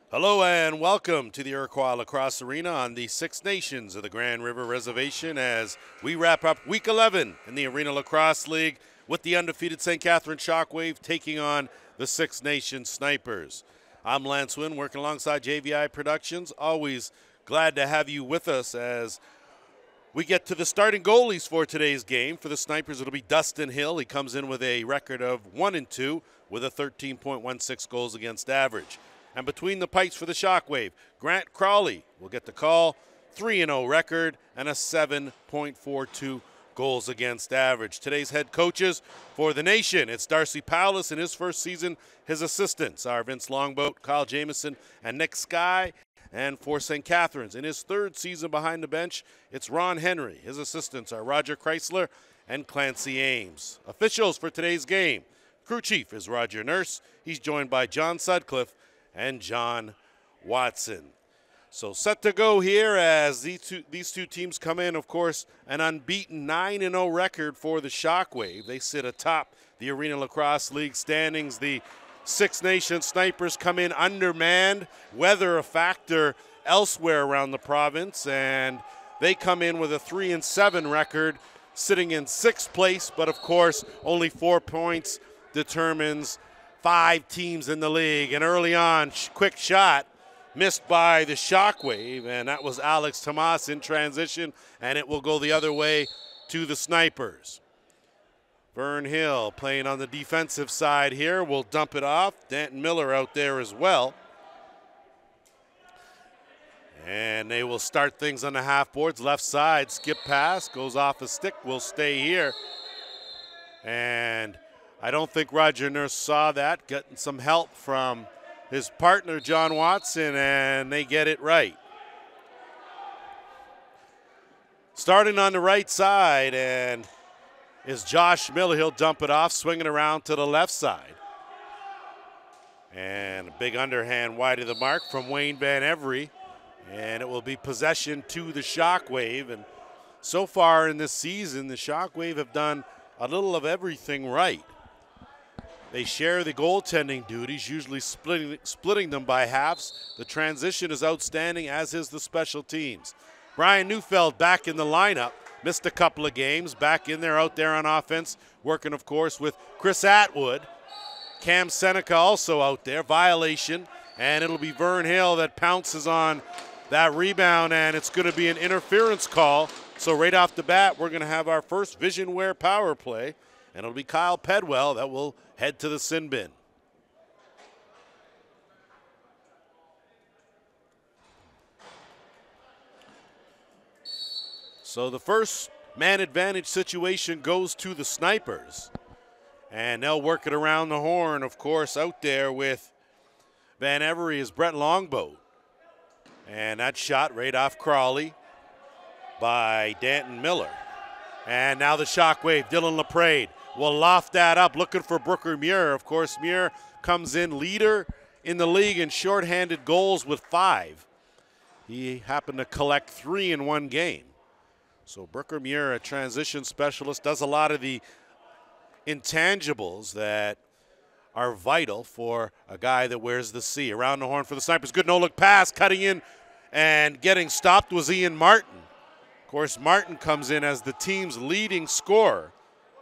Hello and welcome to the Iroquois Lacrosse Arena on the Six Nations of the Grand River Reservation as we wrap up Week 11 in the Arena Lacrosse League with the undefeated St. Catharines Shockwave taking on the Six Nations Snipers. I'm Lance Wynn working alongside JVI Productions. Always glad to have you with us as we get to the starting goalies for today's game. For the Snipers, it'll be Dustin Hill. He comes in with a record of 1-2 with a 13.16 goals against average. And between the pipes for the Shockwave, Grant Crowley will get the call, 3-0 record and a 7.42 goals against average. Today's head coaches for the nation, it's Darcy Powlis in his first season. His assistants are Vince Longboat, Kyle Jamieson, and Nick Skye. And for St. Catharines, in his third season behind the bench, it's Ron Henry. His assistants are Roger Chrysler and Clancy Ames. Officials for today's game, crew chief is Roger Nurse. He's joined by John Sutcliffe and John Watson. So set to go here as these two teams come in, of course, an unbeaten 9-0 record for the Shockwave. They sit atop the Arena Lacrosse League standings. The Six Nations Snipers come in undermanned, weather a factor elsewhere around the province, and they come in with a 3-7 record, sitting in sixth place, but of course only 4 points determines 5 teams in the league. And early on, quick shot missed by the Shockwave, and that was Alex Tomas in transition, and it will go the other way to the Snipers. Vern Hill playing on the defensive side here will dump it off. Danton Miller out there as well. And they will start things on the half boards. Left side, skip pass, goes off a stick, will stay here. And I don't think Roger Nurse saw that, getting some help from his partner, John Watson, and they get it right. Starting on the right side, and is Josh Miller. He'll dump it off, swinging around to the left side. And a big underhand wide of the mark from Wayne Van Every, and it will be possession to the Shockwave. And so far in this season, the Shockwave have done a little of everything right. They share the goaltending duties, usually splitting them by halves. The transition is outstanding, as is the special teams. Brian Neufeld back in the lineup. Missed a couple of games. Back in there, out there on offense. Working, of course, with Chris Atwood. Cam Seneca also out there. Violation. And it'll be Vern Hill that pounces on that rebound, and it's going to be an interference call. So right off the bat, we're going to have our first Visionware power play. And it'll be Kyle Pedwell that will head to the sin bin. So the first man advantage situation goes to the Snipers. And they'll work it around the horn, of course, out there with Van Every is Brett Longboat. And that shot right off Crawley by Danton Miller. And now the Shockwave, Dylan LaPrade will loft that up, looking for Brooker Muir. Of course, Muir comes in leader in the league in shorthanded goals with 5. He happened to collect 3 in one game. So Brooker Muir, a transition specialist, does a lot of the intangibles that are vital for a guy that wears the C. Around the horn for the Snipers. Good no-look pass, cutting in and getting stopped was Ian Martin. Of course, Martin comes in as the team's leading scorer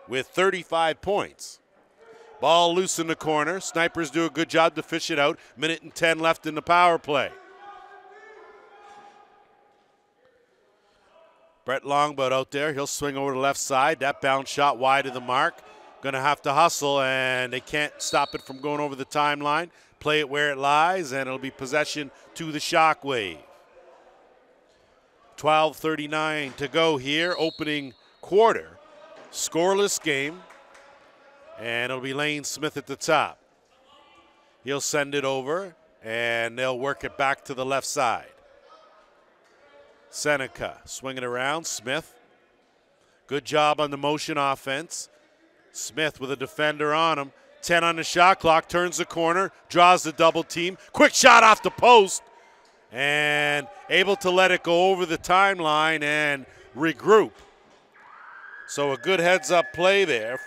with 35 points. Ball loose in the corner. Snipers do a good job to fish it out. 1:10 left in the power play. Brett Longboat out there. He'll swing over to the left side. That bounce shot wide of the mark. Going to have to hustle, and they can't stop it from going over the timeline. Play it where it lies, and it'll be possession to the Shockwave. 12:39 to go here, opening quarter. Scoreless game, and it'll be Lane Smith at the top. He'll send it over, and they'll work it back to the left side. Seneca swinging around. Smith. Good job on the motion offense. Smith with a defender on him. 10 on the shot clock. Turns the corner. Draws the double team. Quick shot off the post. And able to let it go over the timeline and regroup. So a good heads-up play there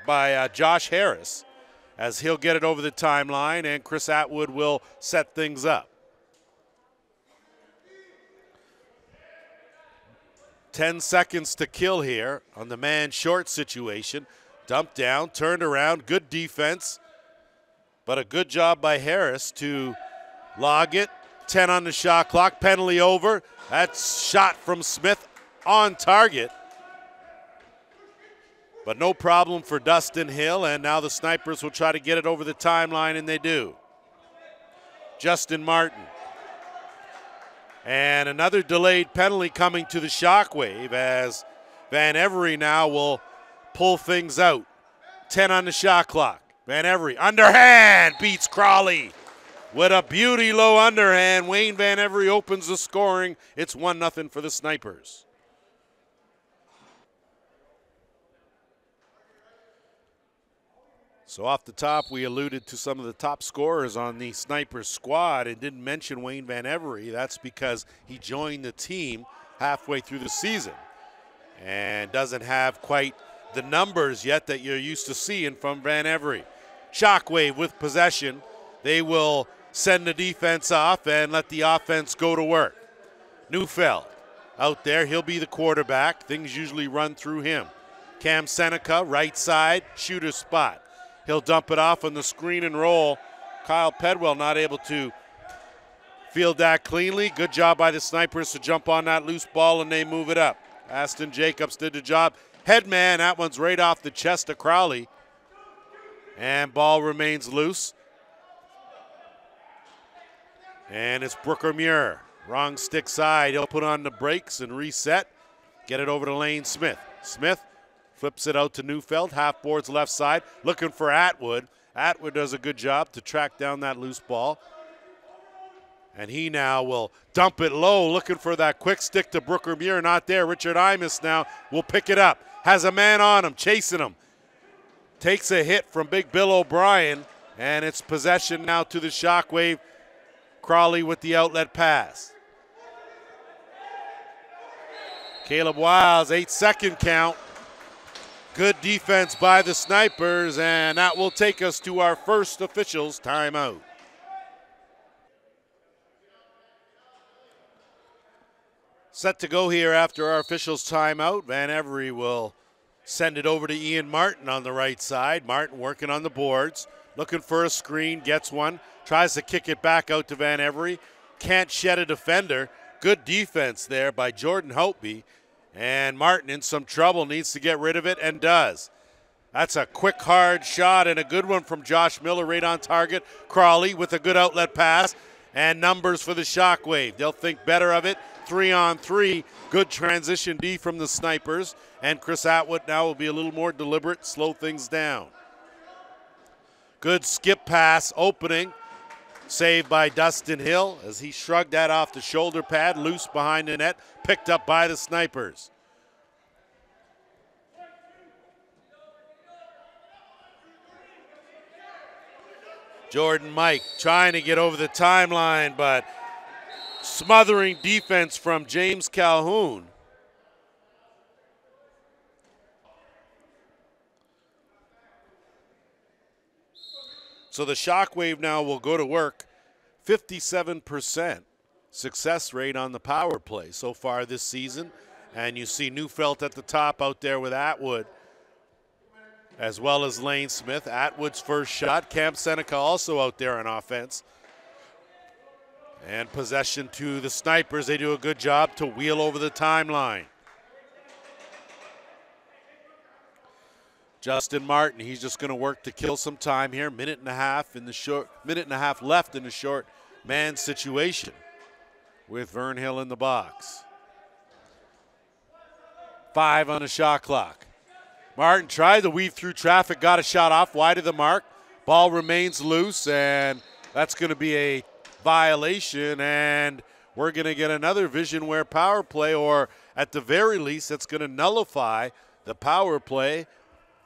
by Josh Harris as he'll get it over the timeline, and Chris Atwood will set things up. 10 seconds to kill here on the man short situation. Dumped down, turned around, good defense, but a good job by Harris to log it. 10 on the shot clock, penalty over. That's shot from Smith on target. But no problem for Dustin Hill, and now the Snipers will try to get it over the timeline, and they do. Justin Martin. And another delayed penalty coming to the Shockwave as Van Every now will pull things out. 10 on the shot clock. Van Every, underhand, beats Crawley. With a beauty low underhand, Wayne Van Every opens the scoring. It's 1-0 for the Snipers. So off the top, we alluded to some of the top scorers on the Snipers squad and didn't mention Wayne Van Every. That's because he joined the team halfway through the season and doesn't have quite the numbers yet that you're used to seeing from Van Every. Shockwave with possession. They will send the defense off and let the offense go to work. Neufeld out there. He'll be the quarterback. Things usually run through him. Cam Seneca, right side, shooter spot. He'll dump it off on the screen and roll. Kyle Pedwell not able to field that cleanly. Good job by the Snipers to jump on that loose ball, and they move it up. Aston Jacobs did the job. Headman, that one's right off the chest of Crowley. And ball remains loose. And it's Brooker Muir. Wrong stick side. He'll put on the brakes and reset. Get it over to Lane Smith. Smith flips it out to Neufeld. Half boards left side. Looking for Atwood. Atwood does a good job to track down that loose ball. And he now will dump it low, looking for that quick stick to Brooker Muir. Not there. Richard Imus now will pick it up. Has a man on him, chasing him. Takes a hit from Big Bill O'Brien. And it's possession now to the Shockwave. Crawley with the outlet pass. Caleb Wiles, 8-second count. Good defense by the Snipers, and that will take us to our first officials timeout. Set to go here after our officials timeout. Van Every will send it over to Ian Martin on the right side. Martin working on the boards, looking for a screen, gets one, tries to kick it back out to Van Every. Can't shed a defender. Good defense there by Jordan Houtby. And Martin in some trouble, needs to get rid of it, and does. That's a quick, hard shot and a good one from Josh Miller right on target. Crawley with a good outlet pass, and numbers for the Shockwave. They'll think better of it. 3-on-3, good transition D from the Snipers, and Chris Atwood now will be a little more deliberate, slow things down. Good skip pass opening. Saved by Dustin Hill as he shrugged that off the shoulder pad, loose behind the net, picked up by the Snipers. Jordan Mike trying to get over the timeline, but smothering defense from James Calhoun. So the Shockwave now will go to work. 57% success rate on the power play so far this season. And you see Neufeld at the top out there with Atwood, as well as Lane Smith. Atwood's first shot. Cam Seneca also out there on offense. And possession to the Snipers. They do a good job to wheel over the timeline. Justin Martin, he's just going to work to kill some time here. Minute and a half left in the short man situation with Vern Hill in the box. 5 on the shot clock. Martin tried to weave through traffic, got a shot off wide of the mark. Ball remains loose, and that's going to be a violation, and we're going to get another Visionware power play, or at the very least, it's going to nullify the power play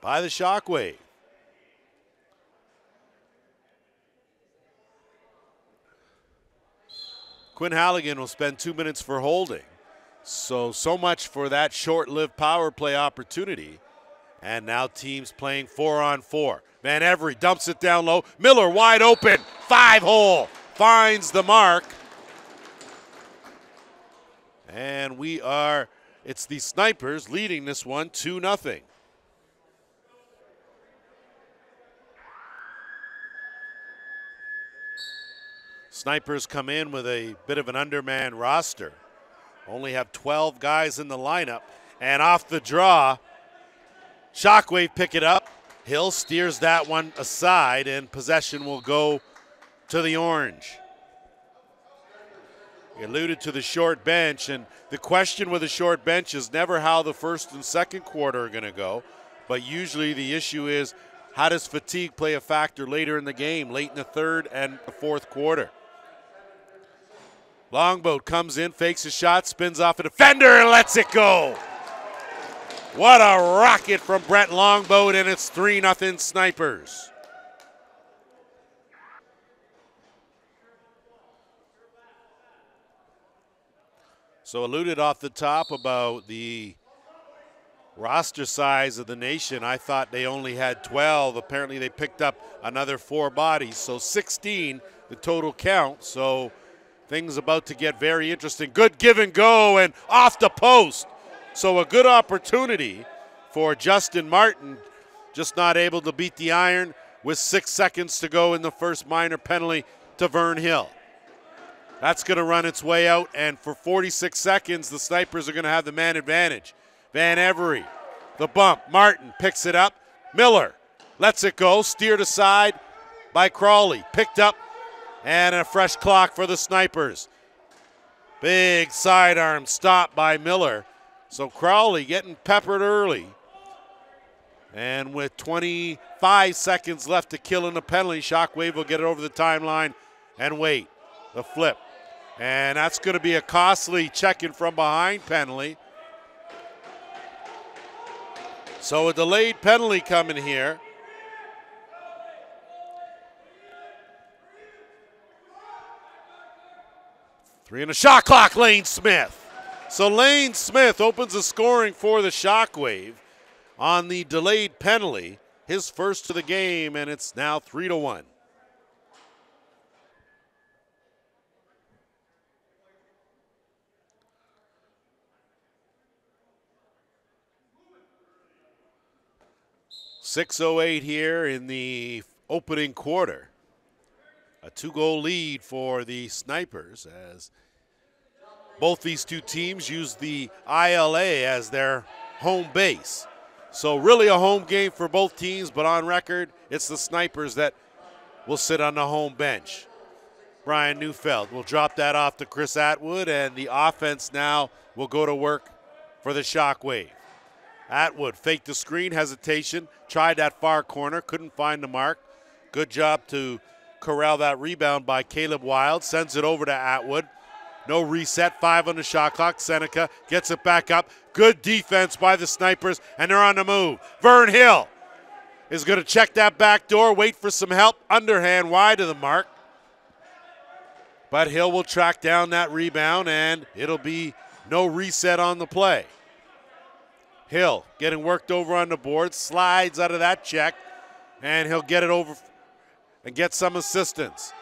by the Shockwave. Quinn Halligan will spend 2 minutes for holding. So much for that short-lived power play opportunity. And now teams playing 4-on-4. Van Every dumps it down low. Miller wide open. 5-hole. Finds the mark. And we are It's the Snipers leading this one 2-0. Snipers come in with a bit of an undermanned roster. Only have 12 guys in the lineup. And off the draw, Shockwave pick it up. Hill steers that one aside, and possession will go to the Orange. He alluded to the short bench, and the question with a short bench is never how the first and second quarter are going to go, but usually the issue is how does fatigue play a factor later in the game, late in the third and the fourth quarter. Longboat comes in, fakes a shot, spins off a defender, and lets it go. What a rocket from Brett Longboat, and it's 3-0 Snipers. So alluded off the top about the roster size of the nation. I thought they only had 12. Apparently they picked up another 4 bodies, so 16 the total count. So things about to get very interesting. Good give and go, and off the post. So a good opportunity for Justin Martin, just not able to beat the iron with 6 seconds to go in the first minor penalty to Vern Hill. That's going to run its way out, and for 46 seconds, the Snipers are going to have the man advantage. Van Every, the bump. Martin picks it up. Miller lets it go, steered aside by Crawley. Picked up, and a fresh clock for the Snipers. Big sidearm stop by Miller. So Crawley getting peppered early. And with 25 seconds left to kill in the penalty, Shockwave will get it over the timeline and wait. The flip. And that's going to be a costly check-in from behind penalty. So a delayed penalty coming here. Three in the shot clock, Lane Smith. So Lane Smith opens the scoring for the Shockwave on the delayed penalty. His first to the game, and it's now 3-1. .608 here in the opening quarter. A 2-goal lead for the Snipers as both these two teams use the ILA as their home base. So really a home game for both teams, but on record, it's the Snipers that will sit on the home bench. Brian Neufeld will drop that off to Chris Atwood, and the offense now will go to work for the Shockwave. Atwood faked the screen, hesitation, tried that far corner, couldn't find the mark. Good job to corral that rebound by Caleb Wild, sends it over to Atwood. No reset, 5 on the shot clock. Seneca gets it back up. Good defense by the Snipers, and they're on the move. Vern Hill is going to check that back door, wait for some help. Underhand wide of the mark. But Hill will track down that rebound, and it'll be no reset on the play. Hill getting worked over on the board, slides out of that check, and he'll get it over and get some assistance.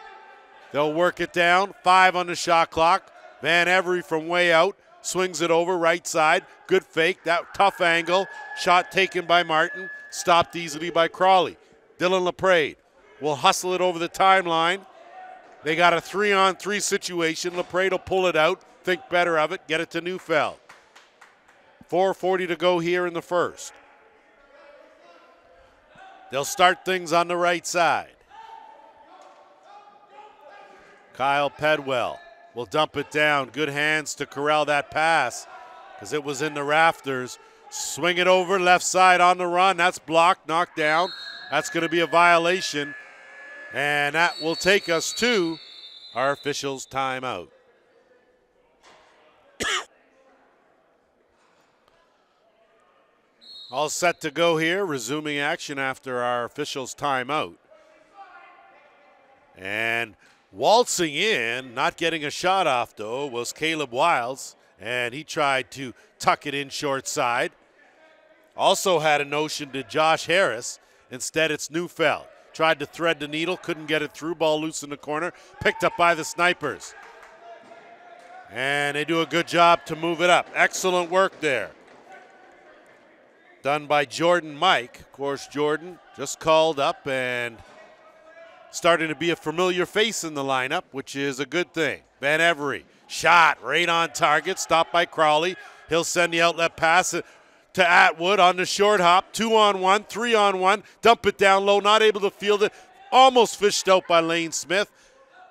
They'll work it down, 5 on the shot clock. Van Every from way out, swings it over right side. Good fake, that tough angle. Shot taken by Martin, stopped easily by Crawley. Dylan LaPrade will hustle it over the timeline. They got a 3-on-3 situation. LaPrade will pull it out, think better of it, get it to Neufeld. 4:40 to go here in the first. They'll start things on the right side. Kyle Pedwell will dump it down. Good hands to corral that pass because it was in the rafters. Swing it over left side on the run. That's blocked, knocked down. That's going to be a violation. And that will take us to our officials' timeout. All set to go here, resuming action after our officials' timeout. And waltzing in, not getting a shot off though, was Caleb Wilds, and he tried to tuck it in short side. Also had a notion to Josh Harris. Instead, it's Neufeld. Tried to thread the needle, couldn't get it through. Ball loose in the corner, picked up by the Snipers. And they do a good job to move it up. Excellent work there. Done by Jordan Mike. Of course, Jordan just called up and starting to be a familiar face in the lineup, which is a good thing. Van Every, shot right on target, stopped by Crowley. He'll send the outlet pass to Atwood on the short hop. 2-on-1, 3-on-1, dump it down low, not able to field it. Almost fished out by Lane Smith.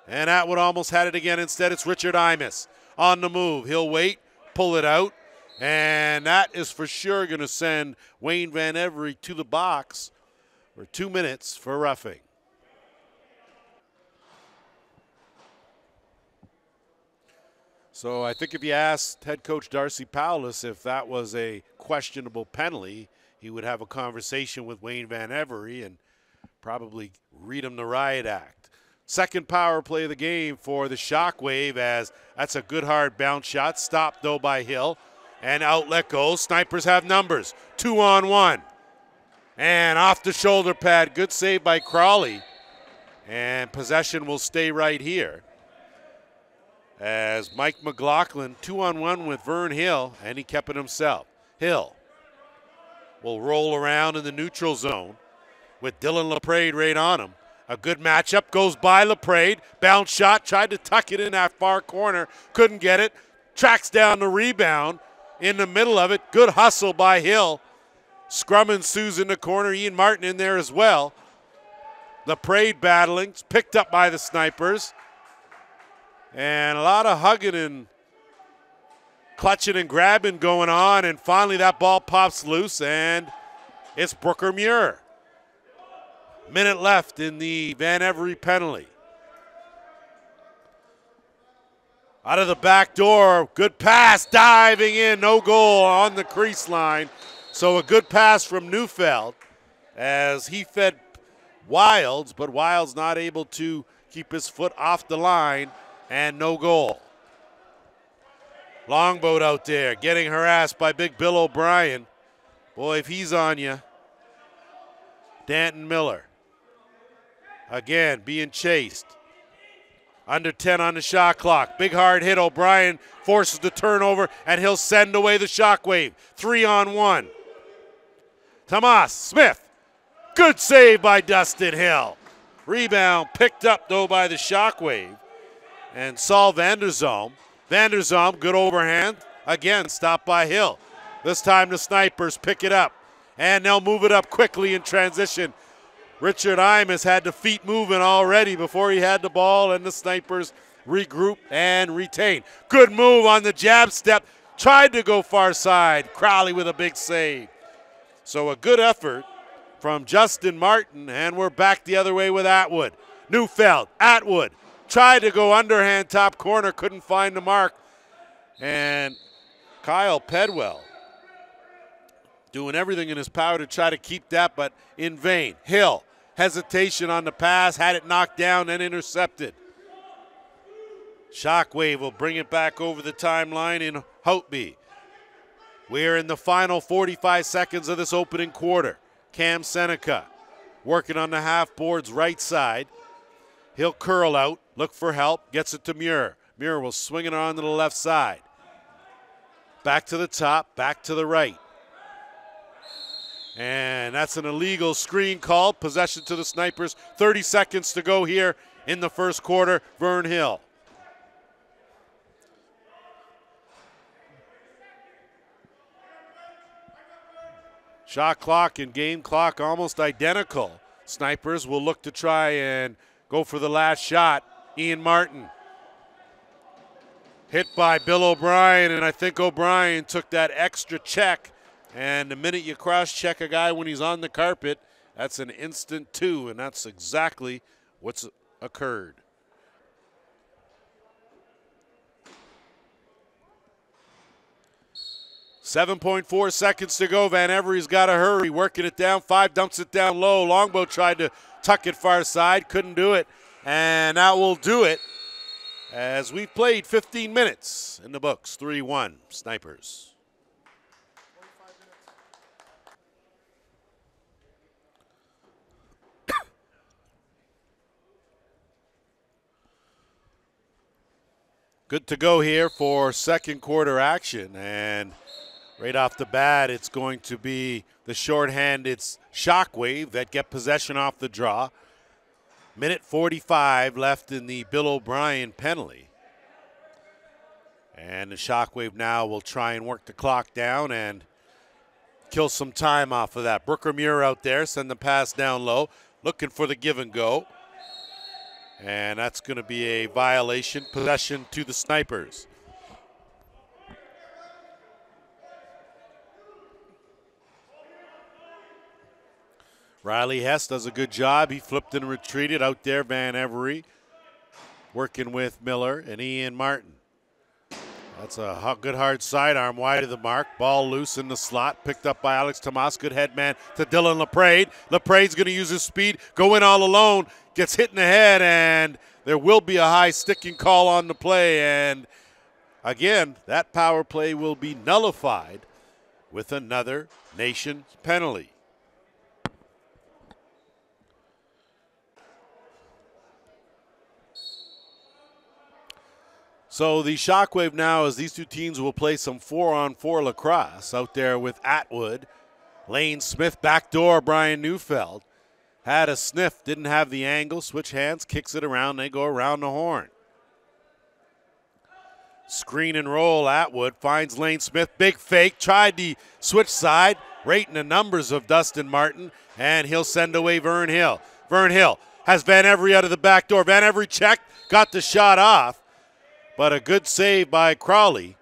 And Atwood almost had it again. Instead, it's Richard Imus on the move. He'll wait, pull it out. And that is for sure going to send Wayne Van Every to the box for 2 minutes for roughing. So I think if you asked head coach Darcy Powless if that was a questionable penalty, he would have a conversation with Wayne Van Every and probably read him the riot act. Second power play of the game for the Shockwave, as that's a good hard bounce shot. Stopped though by Hill. And outlet goes. Snipers have numbers. 2-on-1. And off the shoulder pad. Good save by Crawley. And possession will stay right here, as Mike McLaughlin 2-on-1 with Vern Hill, and he kept it himself. Hill will roll around in the neutral zone with Dylan LaPrade right on him. A good matchup goes by LaPrade. Bounce shot, tried to tuck it in that far corner. Couldn't get it. Tracks down the rebound in the middle of it. Good hustle by Hill. Scrum ensues in the corner. Ian Martin in there as well. LaPrade battling. Picked up by the Snipers. And a lot of hugging and clutching and grabbing going on. And finally that ball pops loose, and it's Brooker Muir. Minute left in the Van Every penalty. Out of the back door, good pass, diving in, no goal on the crease line. So a good pass from Neufeld as he fed Wilds, but Wilds not able to keep his foot off the line, and no goal. Longboat out there getting harassed by Big Bill O'Brien. Boy, if he's on you. Danton Miller again being chased. Under 10 on the shot clock. Big hard hit. O'Brien forces the turnover, and he'll send away the Shockwave. 3-on-1. Tomas Smith. Good save by Dustin Hill. Rebound picked up, though, by the Shockwave. And Saul Vanderzalm. Vanderzalm, good overhand. Again, stopped by Hill. This time the Snipers pick it up. And they'll move it up quickly in transition. Richard Imus had the feet moving already before he had the ball, and the Snipers regroup and retain. Good move on the jab step. Tried to go far side. Crowley with a big save. So a good effort from Justin Martin, and we're back the other way with Atwood. Neufeld, Atwood, tried to go underhand top corner, couldn't find the mark. And Kyle Pedwell doing everything in his power to try to keep that, but in vain. Hill, hesitation on the pass, had it knocked down and intercepted. Shockwave will bring it back over the timeline in Houghby. We're in the final 45 seconds of this opening quarter. Cam Seneca working on the half board's right side. He'll curl out, look for help, gets it to Muir. Muir will swing it on to the left side. Back to the top, back to the right. And that's an illegal screen call. Possession to the Snipers. 30 seconds to go here in the first quarter. Vern Hill. Shot clock and game clock almost identical. Snipers will look to try and go for the last shot. Ian Martin. Hit by Bill O'Brien, and I think O'Brien took that extra check. And the minute you cross-check a guy when he's on the carpet, that's an instant two, and that's exactly what's occurred. .4 seconds to go. Van Every's got to hurry, working it down. 5 dumps it down low. Longbow tried to tuck it far side, couldn't do it. And that will do it as we've played 15 minutes in the books. 3-1 Snipers. Good to go here for second quarter action, and right off the bat, it's going to be the shorthanded Shockwave that get possession off the draw. Minute 45 left in the Bill O'Brien penalty. And the Shockwave now will try and work the clock down and kill some time off of that. Brooker Muir out there, send the pass down low, looking for the give and go. And that's going to be a violation, possession to the Snipers. Riley Hess does a good job. He flipped and retreated out there. Van Every working with Miller and Ian Martin. That's a good hard sidearm wide of the mark. Ball loose in the slot. Picked up by Alex Tomas. Good head man to Dylan Laprade. Laprade's going to use his speed. Go in all alone. Gets hit in the head, and there will be a high sticking call on the play. And again, that power play will be nullified with another Nations penalty. So the Shockwave now, as these two teams will play some 4-on-4 lacrosse out there with Atwood. Lane Smith, backdoor, Brian Neufeld. Had a sniff, didn't have the angle, switch hands, kicks it around, they go around the horn. Screen and roll, Atwood finds Lane Smith, big fake, tried the switch side, right in the numbers of Dustin Martin, and he'll send away Vern Hill. Vern Hill has Van Every out of the back door. Van Every checked, got the shot off. But a good save by Crowley.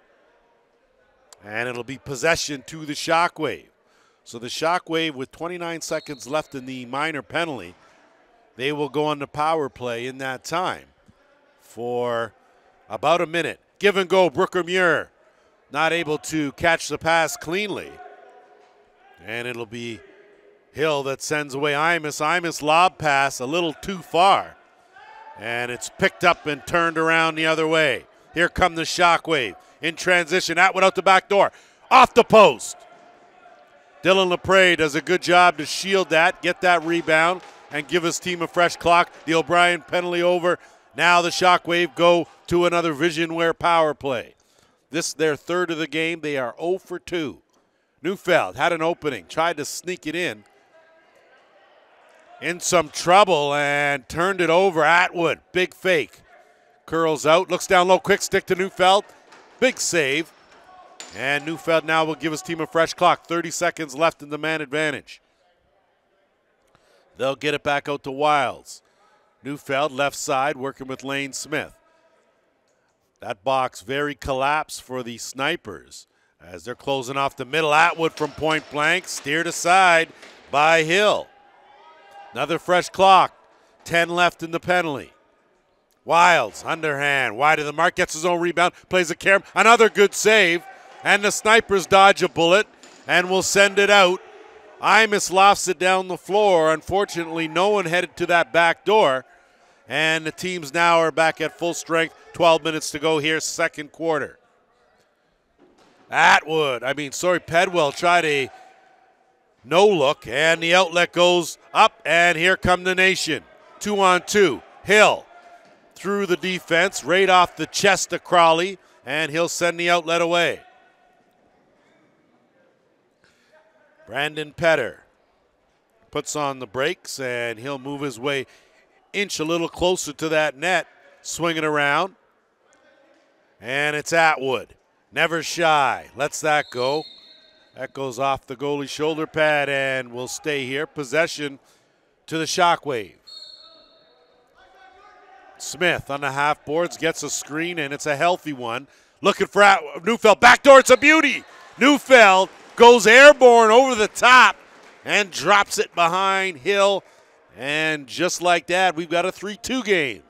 And it'll be possession to the Shockwave. So the Shockwave, with 29 seconds left in the minor penalty, they will go on the power play in that time for about a minute. Give and go, Brooker Muir not able to catch the pass cleanly. And it'll be Hill that sends away Imus. Imus lob pass a little too far. And it's picked up and turned around the other way. Here come the Shockwave in transition. Atwood out the back door. Off the post. Dylan Laprade does a good job to shield that, get that rebound, and give his team a fresh clock. The O'Brien penalty over. Now the Shockwave go to another Visionware power play. This their third of the game. They are 0 for 2. Neufeld had an opening, tried to sneak it in some trouble and turned it over. Atwood, big fake. Curls out, looks down low, quick stick to Neufeld. Big save. And Neufeld now will give his team a fresh clock. 30 seconds left in the man advantage. They'll get it back out to Wilds. Neufeld left side working with Lane Smith. That box very collapsed for the Snipers as they're closing off the middle. Atwood from point blank, steered aside by Hill. Another fresh clock. 10 left in the penalty. Wilds, underhand, wide of the mark, gets his own rebound, plays a carry. Another good save, and the Snipers dodge a bullet and will send it out. Imus lofts it down the floor. Unfortunately, no one headed to that back door, and the teams now are back at full strength. 12 minutes to go here, second quarter. Pedwell tried a no look, and the outlet goes up, and here come the Nation. 2-on-2. Hill through the defense, right off the chest of Crowley, and he'll send the outlet away. Brandon Petter puts on the brakes, and he'll move his way inch a little closer to that net, swing it around, and it's Atwood. Never shy, lets that go. That goes off the goalie's shoulder pad and will stay here. Possession to the Shockwave. Smith on the half boards gets a screen, and it's a healthy one. Looking for Neufeld. Backdoor, it's a beauty. Neufeld goes airborne over the top and drops it behind Hill. And just like that, we've got a 3-2 game.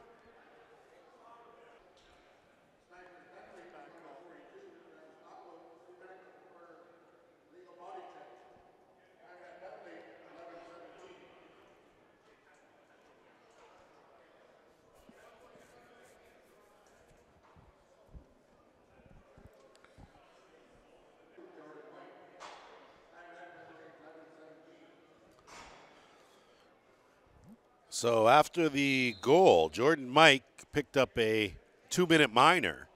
So after the goal, Jordan Mike picked up a 2-minute minor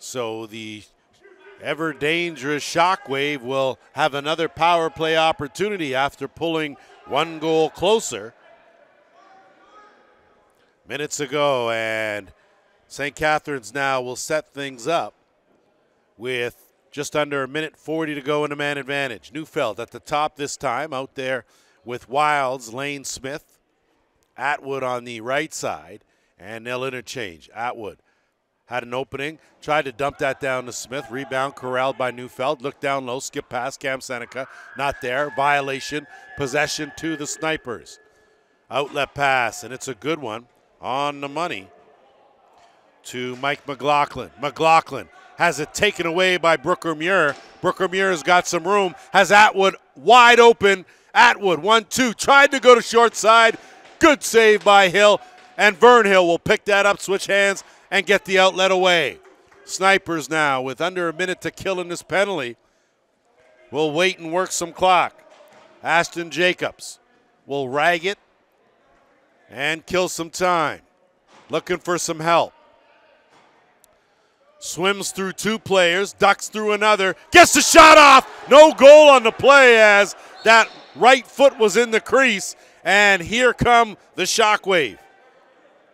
So the ever dangerous Shockwave will have another power play opportunity after pulling one goal closer minutes ago, and St. Catharines now will set things up with just under a minute 40 to go in a man advantage. Neufeld at the top this time, out there with Wilds, Lane Smith, Atwood on the right side, and they'll interchange. Atwood had an opening, tried to dump that down to Smith. Rebound corralled by Neufeld. Look down low, skip past Cam Seneca. Not there. Violation. Possession to the Snipers. Outlet pass, and it's a good one on the money to Mike McLaughlin. McLaughlin has it taken away by Brooker Muir. Brooker Muir's got some room. Has Atwood wide open. Atwood 1-2. Tried to go to short side. Good save by Hill. And Vern Hill will pick that up, switch hands, and get the outlet away. Snipers now with under a minute to kill in this penalty will wait and work some clock. Ashton Jacobs will rag it and kill some time. Looking for some help. Swims through two players, ducks through another, gets the shot off. No goal on the play as that right foot was in the crease. And here come the Shockwave.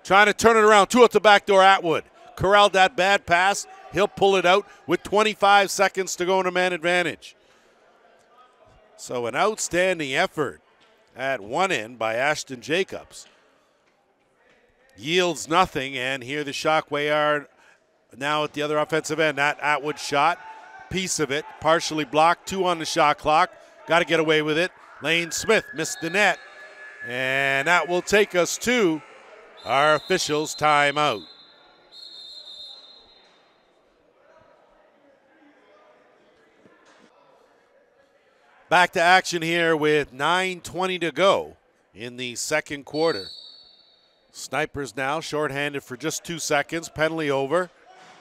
Trying to turn it around. Two at the back door, Atwood. Corralled that bad pass. He'll pull it out with 25 seconds to go in a man advantage. So an outstanding effort at one end by Ashton Jacobs. Yields nothing, and here the Shockwave are now at the other offensive end. That Atwood shot, piece of it, partially blocked. 2 on the shot clock. Got to get away with it. Lane Smith missed the net, and that will take us to our officials' timeout. Back to action here with 9:20 to go in the second quarter. Snipers now shorthanded for just 2 seconds. Penalty over.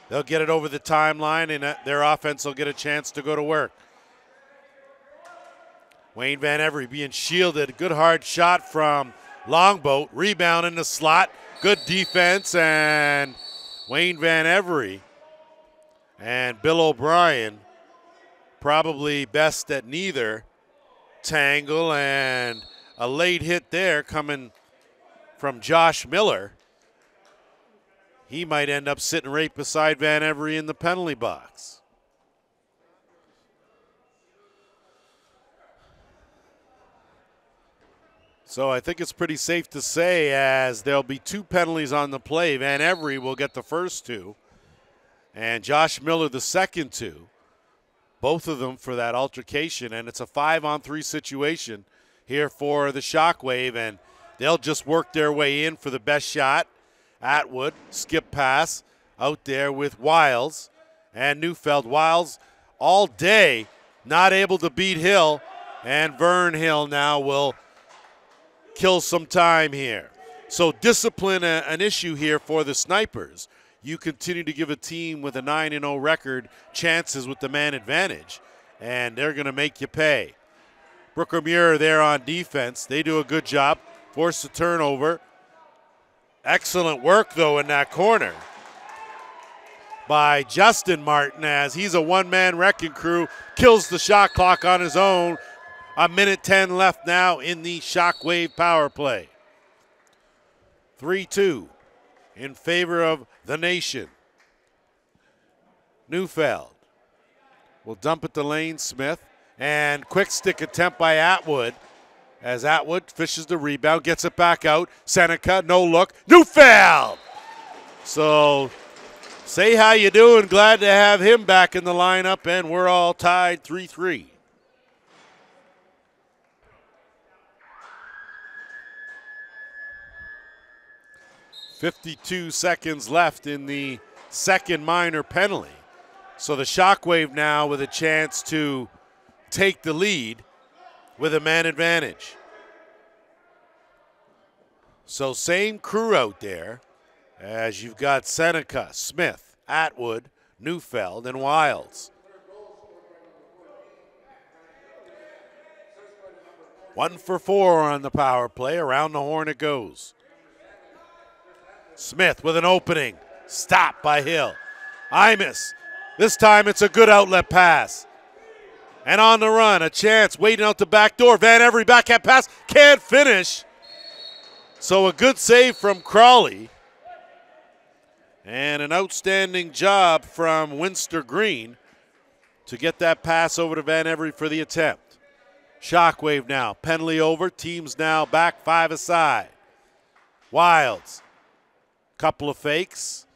They'll get it over the timeline, and their offense will get a chance to go to work. Wayne Van Every being shielded. Good hard shot from Longboat. Rebound in the slot. Good defense, and Wayne Van Every and Bill O'Brien probably best at neither tangle, and a late hit there coming from Josh Miller. He might end up sitting right beside Van Every in the penalty box. So I think it's pretty safe to say, as there'll be 2 penalties on the play. Van Every will get the first 2, and Josh Miller the second 2. Both of them for that altercation, and it's a 5-on-3 situation here for the Shockwave, and they'll just work their way in for the best shot. Atwood, skip pass out there with Wiles and Neufeld. Wiles all day not able to beat Hill, and Vern Hill now will kill some time here. So discipline an issue here for the Snipers. You continue to give a team with a 9-0 record chances with the man advantage, and they're going to make you pay. Brooker Muir there on defense. They do a good job. Force the turnover. Excellent work, though, in that corner by Justin Martin, as he's a one-man wrecking crew. Kills the shot clock on his own. 1:10 left now in the Shockwave power play. 3-2 in favor of the Nation. Neufeld will dump it to Lane Smith, and quick stick attempt by Atwood, as Atwood fishes the rebound, gets it back out. Seneca, no look. Neufeld! So say how you doing. Glad to have him back in the lineup, and we're all tied 3-3. .52 seconds left in the second minor penalty. So the Shockwave now with a chance to take the lead with a man advantage. So same crew out there, as you've got Seneca, Smith, Atwood, Neufeld, and Wilds. 1 for 4 on the power play. Around the horn it goes. Smith with an opening. Stopped by Hill. Imus. This time it's a good outlet pass. And on the run, a chance, waiting out the back door. Van Every backhand pass, can't finish. So a good save from Crawley. And an outstanding job from Winster Green to get that pass over to Van Every for the attempt. Shockwave now, penalty over, teams now back 5 aside. Wilds, couple of fakes.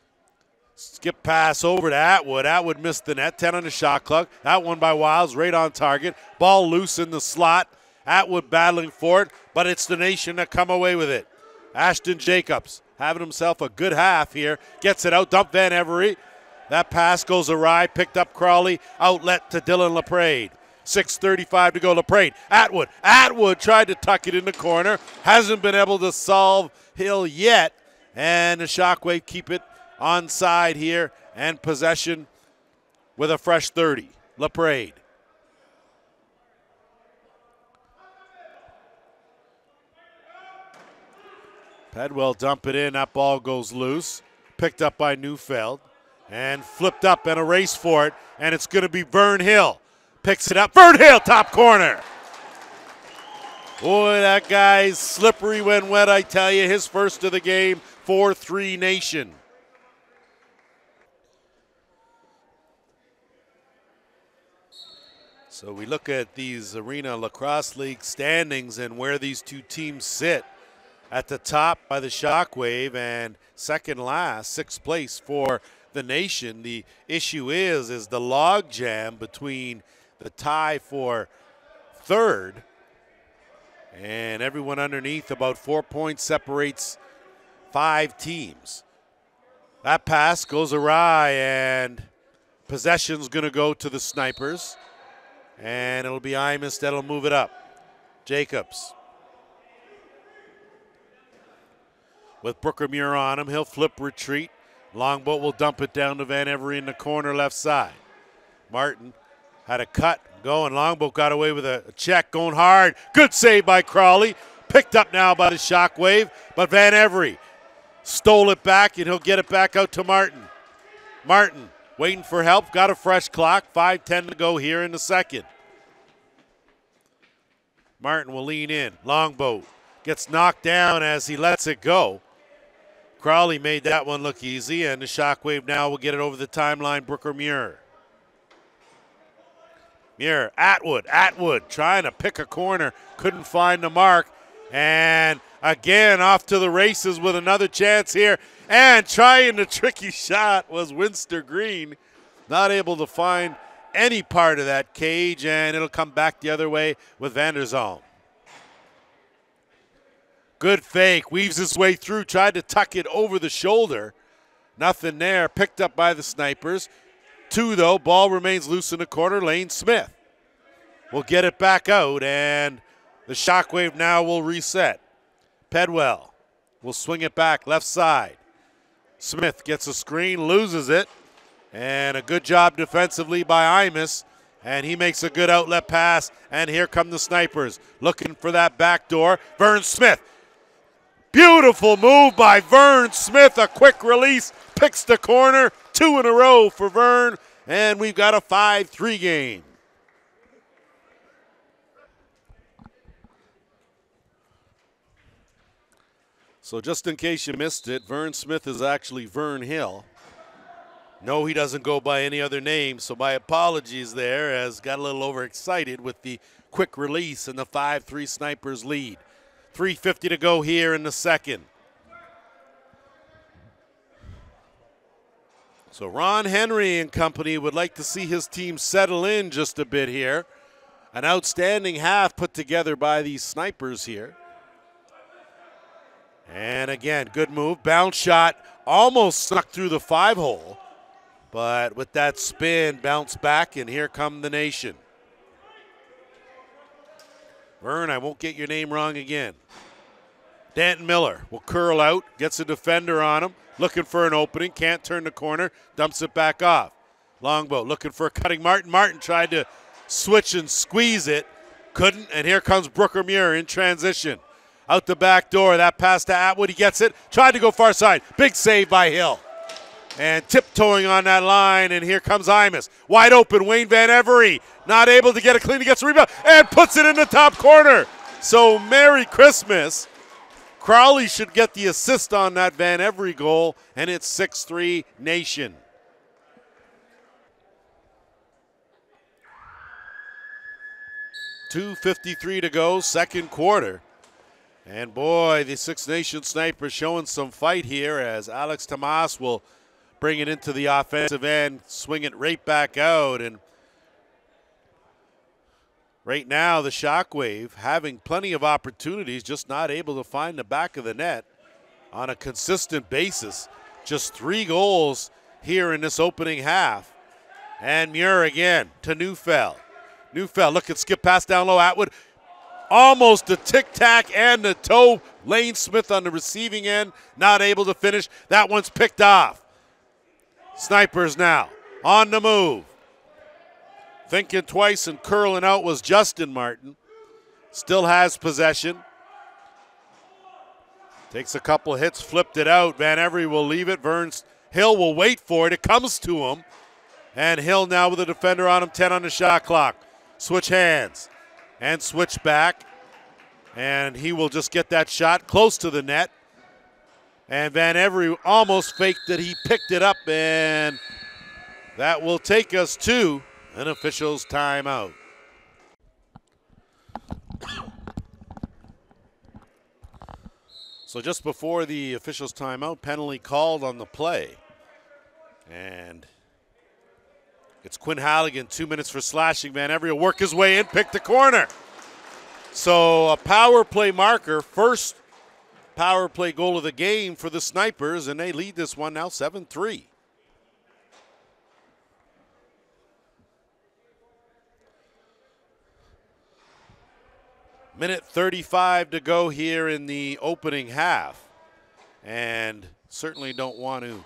Skip pass over to Atwood. Atwood missed the net, 10 on the shot clock. That one by Wilds, right on target. Ball loose in the slot. Atwood battling for it, but it's the Nation that come away with it. Ashton Jacobs having himself a good half here. Gets it out, dump Van Every. That pass goes awry, picked up Crawley. Outlet to Dylan LaPrade. 6:35 to go, LaPrade. Atwood. Atwood tried to tuck it in the corner. Hasn't been able to solve Hill yet. And the Shockwave keep it onside here and possession with a fresh 30. LaPrade. Pedwell dump it in. That ball goes loose. Picked up by Neufeld. And flipped up and a race for it. And it's going to be Vern Hill. Picks it up. Vern Hill, top corner. Boy, that guy's slippery when wet, I tell you. His first of the game, 4-3 Nation. So we look at these Arena Lacrosse League standings and where these two teams sit. At the top by the Shockwave and second last, 6th place for the Nation. The issue is the log jam between the tie for 3rd and everyone underneath. About 4 points separates 5 teams. That pass goes awry and possession's going to go to the Snipers. And it'll be Imus that'll move it up. Jacobs. With Brooker Muir on him, he'll flip retreat. Longboat will dump it down to Van Every in the corner left side. Martin had a cut going. Longboat got away with a check going hard. Good save by Crawley. Picked up now by the Shockwave, but Van Every stole it back and he'll get it back out to Martin. Martin waiting for help, got a fresh clock. 5:10 to go here in the second. Martin will lean in. Longboat gets knocked down as he lets it go. Crawley made that one look easy, and the Shockwave now will get it over the timeline. Brooker Muir. Muir, Atwood trying to pick a corner, couldn't find the mark. And again, off to the races with another chance here. And trying the tricky shot was Winster Green. Not able to find any part of that cage, and it'll come back the other way with Van der Zalm. Good fake, weaves his way through, tried to tuck it over the shoulder. Nothing there, picked up by the Snipers. 2 though, ball remains loose in the corner. Lane Smith will get it back out, and the Shockwave now will reset. Pedwell will swing it back left side. Smith gets a screen, loses it, and a good job defensively by Imus. And he makes a good outlet pass, and here come the Snipers looking for that back door. Vern Smith. Beautiful move by Vern Smith, a quick release, picks the corner, 2 in a row for Vern, and we've got a 5-3 game. So just in case you missed it, Vern Smith is actually Vern Hill. No, he doesn't go by any other name, so my apologies there, as got a little overexcited with the quick release and the 5-3 Snipers lead. 3:50 to go here in the second. So Ron Henry and company would like to see his team settle in just a bit here. An outstanding half put together by these Snipers here. And again, good move. Bounce shot almost snuck through the 5-hole. But with that spin, bounce back, and here come the Nation. Vern, I won't get your name wrong again. Danton Miller will curl out, gets a defender on him, looking for an opening, can't turn the corner, dumps it back off. Longboat looking for a cutting Martin. Martin tried to switch and squeeze it, couldn't, and here comes Brooker Muir in transition. Out the back door, that pass to Atwood, he gets it, tried to go far side. Big save by Hill. And tiptoeing on that line, and here comes Imus. Wide open, Wayne Van Every, not able to get it clean. He gets a rebound and puts it in the top corner. So Merry Christmas. Crowley should get the assist on that Van Every goal, and it's 6-3 Nation. .253 to go, second quarter. And boy, the Six Nation Snipers showing some fight here as Alex Tomas will bring it into the offensive end, swing it right back out. And right now, the Shockwave having plenty of opportunities, just not able to find the back of the net on a consistent basis. Just 3 goals here in this opening half. And Muir again to Neufeld. Neufeld, look at skip pass down low, Atwood. Almost a tic-tac and the toe. Lane Smith on the receiving end, not able to finish. That one's picked off. Snipers now on the move. Thinking twice and curling out was Justin Martin. Still has possession. Takes a couple hits, flipped it out. Van Every will leave it. Hill will wait for it. It comes to him. And Hill now with a defender on him, 10 on the shot clock. Switch hands and switch back. And he will just get that shot close to the net. And Van Every almost faked it. He picked it up, and that will take us to an official's timeout. So just before the official's timeout, penalty called on the play. And it's Quinn Halligan, 2 minutes for slashing. Van Every will work his way in, pick the corner. So a power play marker, first power play goal of the game for the Snipers, and they lead this one now 7-3. Minute 35 to go here in the opening half. And certainly don't want to,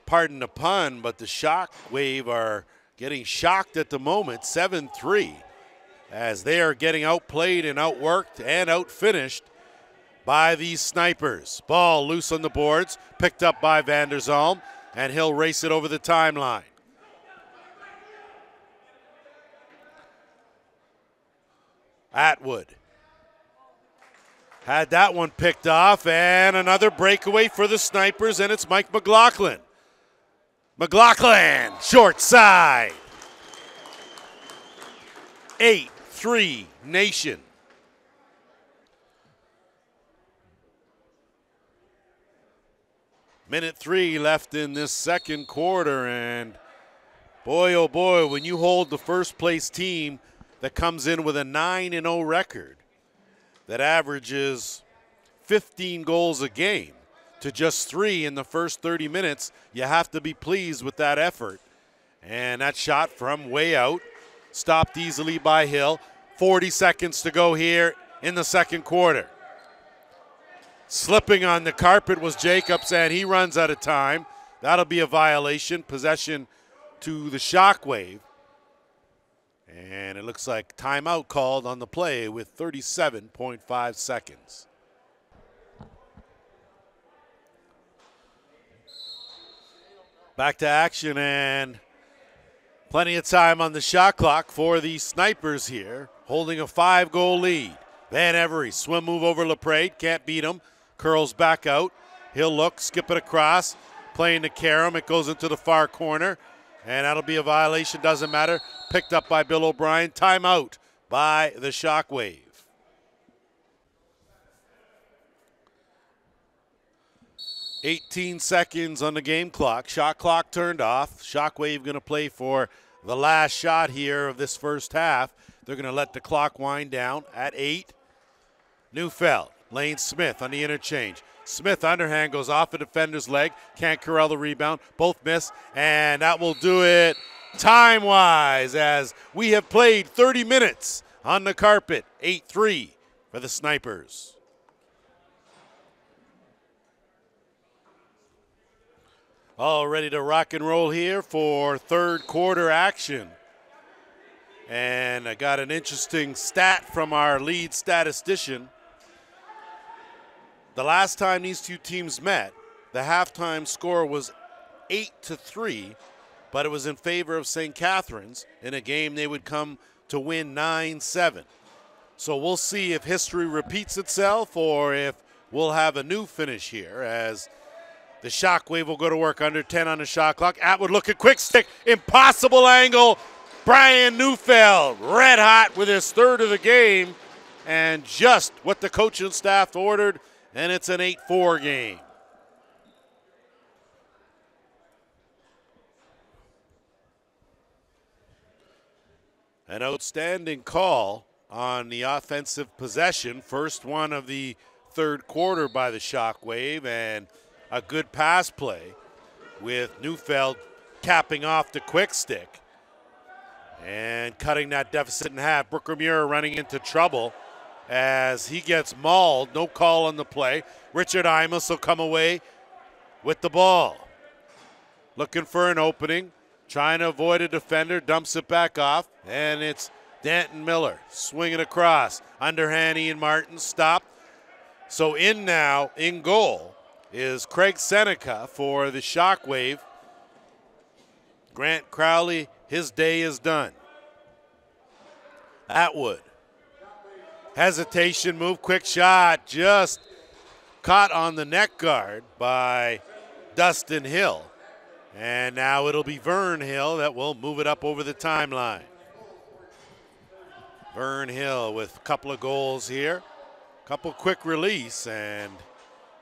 pardon the pun, but the Shockwave are getting shocked at the moment, 7-3, as they are getting outplayed and outworked and outfinished by these Snipers. Ball loose on the boards, picked up by Van der Zalm, and he'll race it over the timeline. Atwood had that one picked off, and another breakaway for the Snipers, and it's Mike McLaughlin. McLaughlin, short side. 8-3 Nation. Minute 3 left in this second quarter, and boy, oh boy, when you hold the first place team that comes in with a 9-0 record, that averages 15 goals a game to just 3 in the first 30 minutes, you have to be pleased with that effort. And that shot from way out, stopped easily by Hill. 40 seconds to go here in the second quarter. Slipping on the carpet was Jacobs, and he runs out of time. That'll be a violation. Possession to the Shockwave. And it looks like timeout called on the play with 37.5 seconds. Back to action, and plenty of time on the shot clock for the Snipers here, holding a 5-goal lead. Van Every, swim move over LaPrade, can't beat him. Curls back out. He'll look, skip it across, playing to Karam. It goes into the far corner, and that'll be a violation, doesn't matter. Picked up by Bill O'Brien. Timeout by the Shockwave. .18 seconds on the game clock. Shot clock turned off. Shockwave going to play for the last shot here of this first half. They're going to let the clock wind down at 8. Neufeld, Lane Smith on the interchange. Smith underhand goes off a defender's leg. Can't corral the rebound. Both miss, and that will do it time-wise as we have played 30 minutes on the carpet. 8-3 for the Snipers. All ready to rock and roll here for third quarter action. And I got an interesting stat from our lead statistician. The last time these two teams met, the halftime score was 8-3, but it was in favor of St. Catharines in a game they would come to win 9-7. So we'll see if history repeats itself or if we'll have a new finish here as the Shockwave will go to work under 10 on the shot clock. Atwood look at quick stick, impossible angle. Brian Neufeld, red hot with his third of the game, and just what the coaching staff ordered, and it's an 8-4 game. An outstanding call on the offensive possession, first one of the third quarter by the Shockwave, and a good pass play with Neufeld capping off the quick stick and cutting that deficit in half. Brooker Muir running into trouble as he gets mauled. No call on the play. Richard Imus will come away with the ball. Looking for an opening, trying to avoid a defender, dumps it back off, and it's Danton Miller swinging across. Underhand Ian Martin stopped. So in now, in goal, is Craig Seneca for the Shockwave. Grant Crowley, his day is done. Atwood. Hesitation move, quick shot, just caught on the neck guard by Dustin Hill. And now it'll be Vern Hill that will move it up over the timeline. Vern Hill with a couple of goals here. Couple quick release, and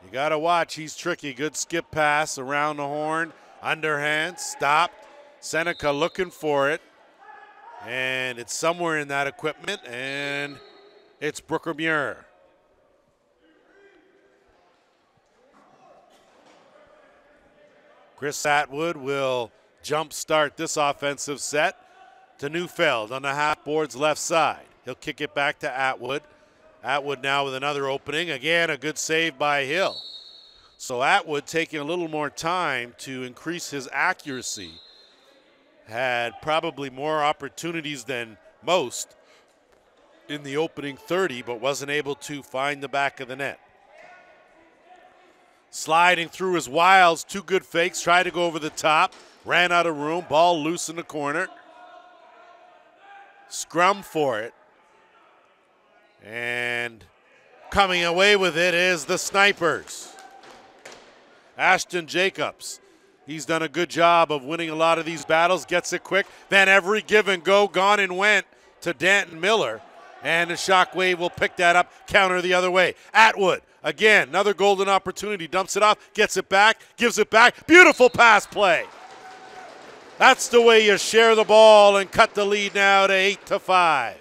you got to watch. He's tricky. Good skip pass around the horn. Underhand, stopped. Seneca looking for it. And it's somewhere in that equipment, and it's Brooker Muir. Chris Atwood will jump start this offensive set to Neufeld on the half board's left side. He'll kick it back to Atwood. Atwood now with another opening. Again, a good save by Hill. So Atwood taking a little more time to increase his accuracy. Had probably more opportunities than most in the opening 30, but wasn't able to find the back of the net. Sliding through his wilds, two good fakes, tried to go over the top, ran out of room, ball loose in the corner. Scrum for it. And coming away with it is the Snipers. Ashton Jacobs. He's done a good job of winning a lot of these battles, gets it quick. Then every give and go, gone and went to Danton Miller. And the Shockwave will pick that up, counter the other way. Atwood, again, another golden opportunity, dumps it off, gets it back, gives it back. Beautiful pass play. That's the way you share the ball and cut the lead now to 8-5.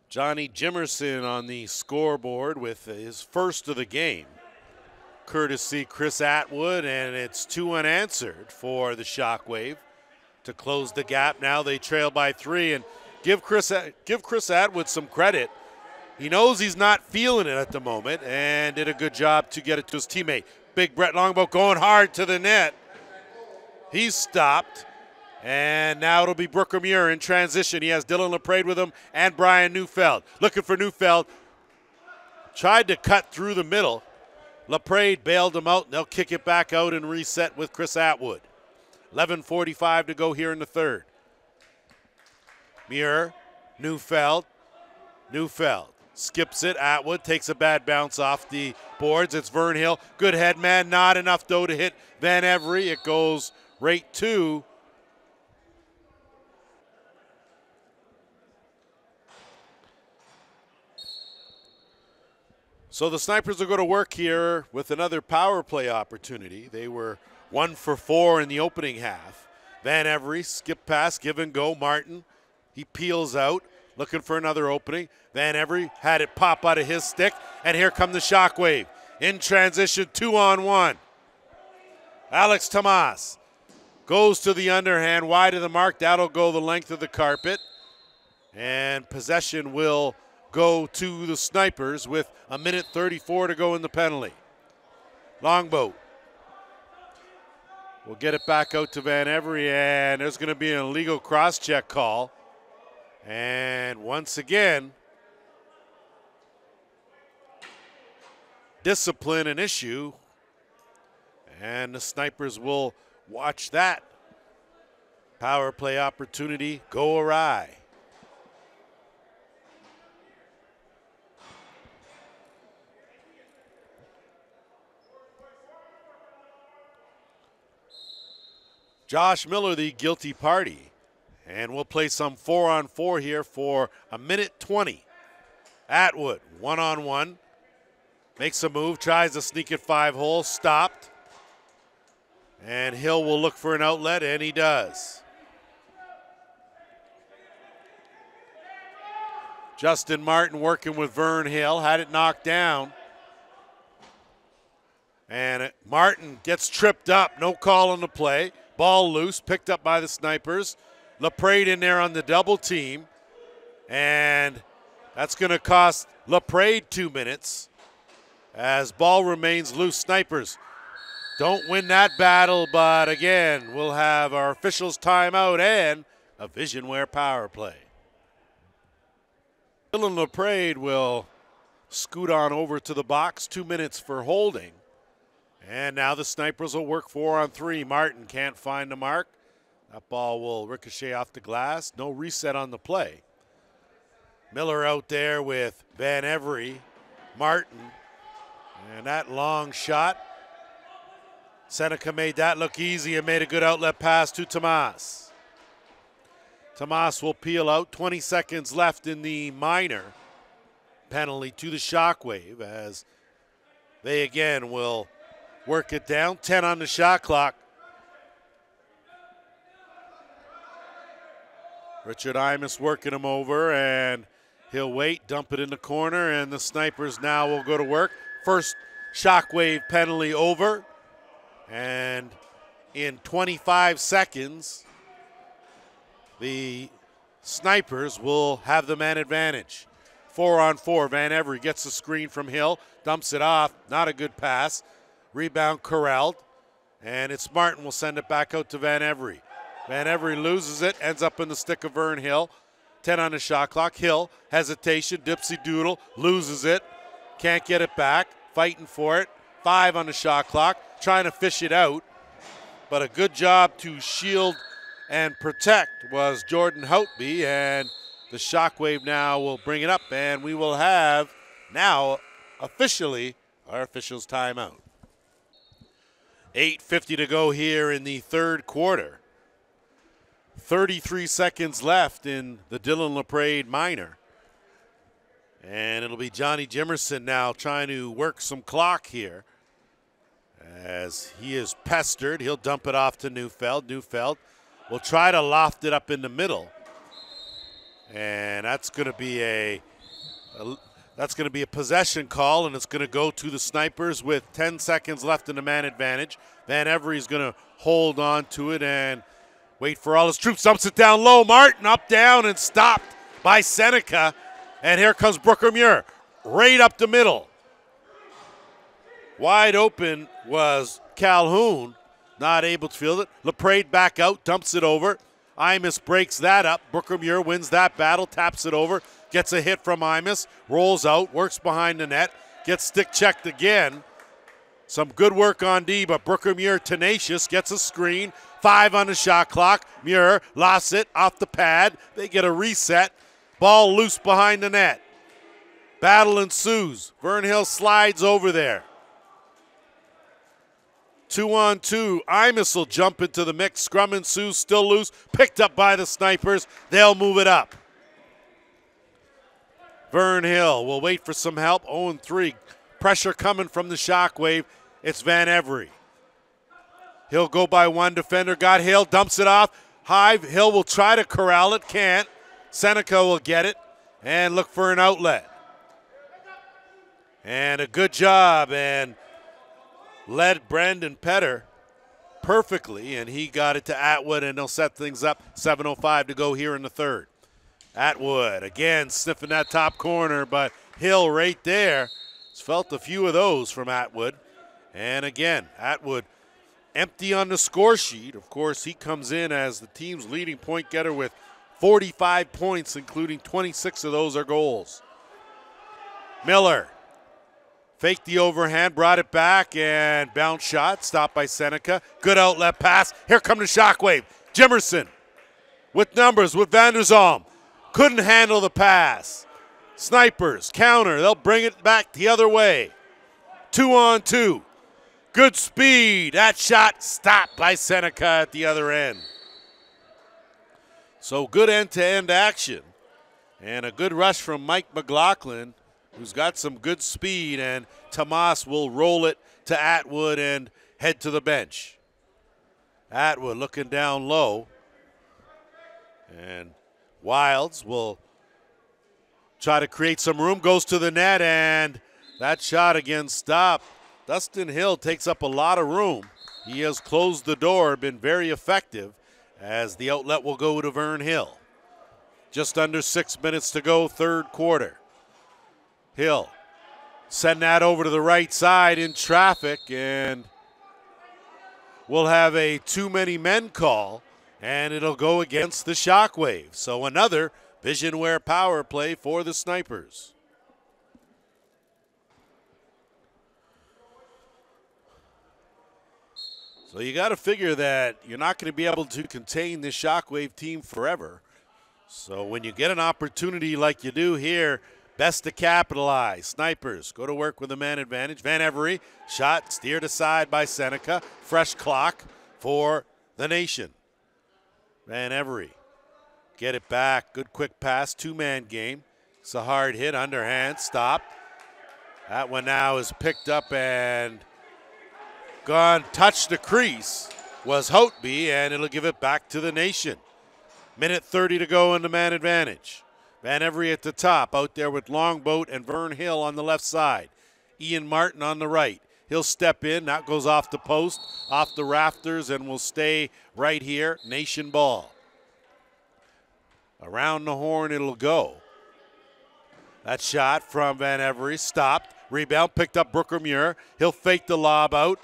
Johnny Jimerson on the scoreboard with his first of the game, courtesy Chris Atwood, and it's 2 unanswered for the Shockwave to close the gap. Now they trail by 3, and give Chris Atwood some credit. He knows he's not feeling it at the moment and did a good job to get it to his teammate. Big Brett Longboat going hard to the net. He's stopped. And now it'll be Brooker Muir in transition. He has Dylan LaPrade with him and Brian Neufeld. Looking for Neufeld. Tried to cut through the middle. LaPrade bailed him out, and they'll kick it back out and reset with Chris Atwood. 11:45 to go here in the third. Muir, Neufeld. Neufeld skips it. Atwood takes a bad bounce off the boards. It's Vern Hill. Good head man. Not enough, though, to hit Van Every. It goes right to So the Snipers will go to work here with another power play opportunity. They were 1 for 4 in the opening half. Van Every, skip pass, give and go. Martin, he peels out, looking for another opening. Van Every had it pop out of his stick, and here come the Shockwave. In transition, 2-on-1. Alex Tomas goes to the underhand, wide of the mark. That'll go the length of the carpet. And possession will go to the Snipers with 1:34 to go in the penalty. Longboat will get it back out to Van Every, and there's going to be an illegal cross-check call. And once again, discipline an issue, and the snipers will watch that power play opportunity go awry. Josh Miller, the guilty party. And we'll play some 4-on-4 here for a minute 20. Atwood, 1-on-1. Makes a move, tries to sneak it 5-hole, stopped. And Hill will look for an outlet, and he does. Justin Martin working with Vern Hill, had it knocked down. And Martin gets tripped up, no call on the play. Ball loose, picked up by the snipers. LaPrade in there on the double team. And that's going to cost LaPrade 2 minutes as ball remains loose. Snipers don't win that battle, but again, we'll have our officials timeout and a Visionware power play. Dylan LaPrade will scoot on over to the box, 2 minutes for holding. And now the snipers will work 4-on-3. Martin can't find the mark. That ball will ricochet off the glass. No reset on the play. Miller out there with Van Every, Martin, and that long shot. Seneca made that look easy and made a good outlet pass to Tomas. Tomas will peel out. 20 seconds left in the minor. Penalty to the Shockwave as they again will work it down. 10 on the shot clock. Richard Imus working him over, and he'll wait, dump it in the corner, and the snipers now will go to work. First Shockwave penalty over, and in 25 seconds, the snipers will have the man advantage. 4-on-4, Van Every gets the screen from Hill, dumps it off, not a good pass. Rebound corralled, and it's Martin will send it back out to Van Every. Van Every loses it, ends up in the stick of Vern Hill. 10 on the shot clock. Hill, hesitation, dipsy doodle, loses it. Can't get it back, fighting for it. 5 on the shot clock, trying to fish it out. But a good job to shield and protect was Jordan Houtby, and the Shockwave now will bring it up, and we will have now officially our officials timeout. 8:50 to go here in the third quarter. 33 seconds left in the Dylan LaPrade minor. And it'll be Johnny Jimerson now trying to work some clock here. As he is pestered, he'll dump it off to Neufeld. Neufeld will try to loft it up in the middle. And that's going to be a possession call, and it's going to go to the snipers with 10 seconds left in the man advantage. Van Every's going to hold on to it and wait for all his troops. Dumps it down low. Martin up, down, and stopped by Seneca. And here comes Brooker Muir right up the middle. Wide open was Calhoun, not able to field it. LaPrade back out, dumps it over. Imus breaks that up. Brooker Muir wins that battle, taps it over, gets a hit from Imus, rolls out, works behind the net, gets stick checked again. Some good work on D, but Brooker Muir tenacious, gets a screen. 5 on the shot clock. Muir lost it off the pad. They get a reset. Ball loose behind the net. Battle ensues. Vern Hill slides over there. 2-on-2. Imus will jump into the mix. Scrum ensues, still loose. Picked up by the snipers. They'll move it up. Vern Hill will wait for some help. 0-3. Pressure coming from the Shockwave. It's Van Every. He'll go by one defender. Got Hill, dumps it off. Hive, Hill will try to corral it, can't. Seneca will get it and look for an outlet. And a good job, and led Brandon Petter perfectly, and he got it to Atwood, and they'll set things up. 7:05 to go here in the third. Atwood again sniffing that top corner, but Hill right there. Has felt a few of those from Atwood. And again, Atwood empty on the score sheet. Of course, he comes in as the team's leading point getter with 45 points, including 26 of those are goals. Miller Faked the overhand, brought it back, and bounce shot, stopped by Seneca. Good outlet pass. Here come the Shockwave. Jimerson with numbers with Van der Zalm. Couldn't handle the pass. Snipers, counter. They'll bring it back the other way. 2-on-2. Good speed. That shot stopped by Seneca at the other end. So good end-to-end action. And a good rush from Mike McLaughlin, who's got some good speed, and Tomas will roll it to Atwood and head to the bench. Atwood looking down low. And Wilds will try to create some room, goes to the net, and that shot again stopped. Dustin Hill takes up a lot of room. He has closed the door, been very effective, as the outlet will go to Vern Hill. Just under 6 minutes to go, third quarter. Hill send that over to the right side in traffic, and we'll have a too many men call, and it'll go against the Shockwave. So another Visionware power play for the Snipers. So you got to figure that you're not going to be able to contain this Shockwave team forever. So when you get an opportunity like you do here, best to capitalize. Snipers go to work with a man advantage. Van Every, shot steered aside by Seneca. Fresh clock for the Nation. Van Every, get it back. Good quick pass, two-man game. It's a hard hit, underhand, stop. That one now is picked up and gone, touched the crease, was Hotby, and it'll give it back to the Nation. Minute 30 to go in the man advantage. Van Every at the top, out there with Longboat and Vern Hill on the left side. Ian Martin on the right. He'll step in, that goes off the post, off the rafters, and will stay right here. Nation ball. Around the horn it'll go. That shot from Van Every, stopped. Rebound, picked up Brooker Muir. He'll fake the lob out.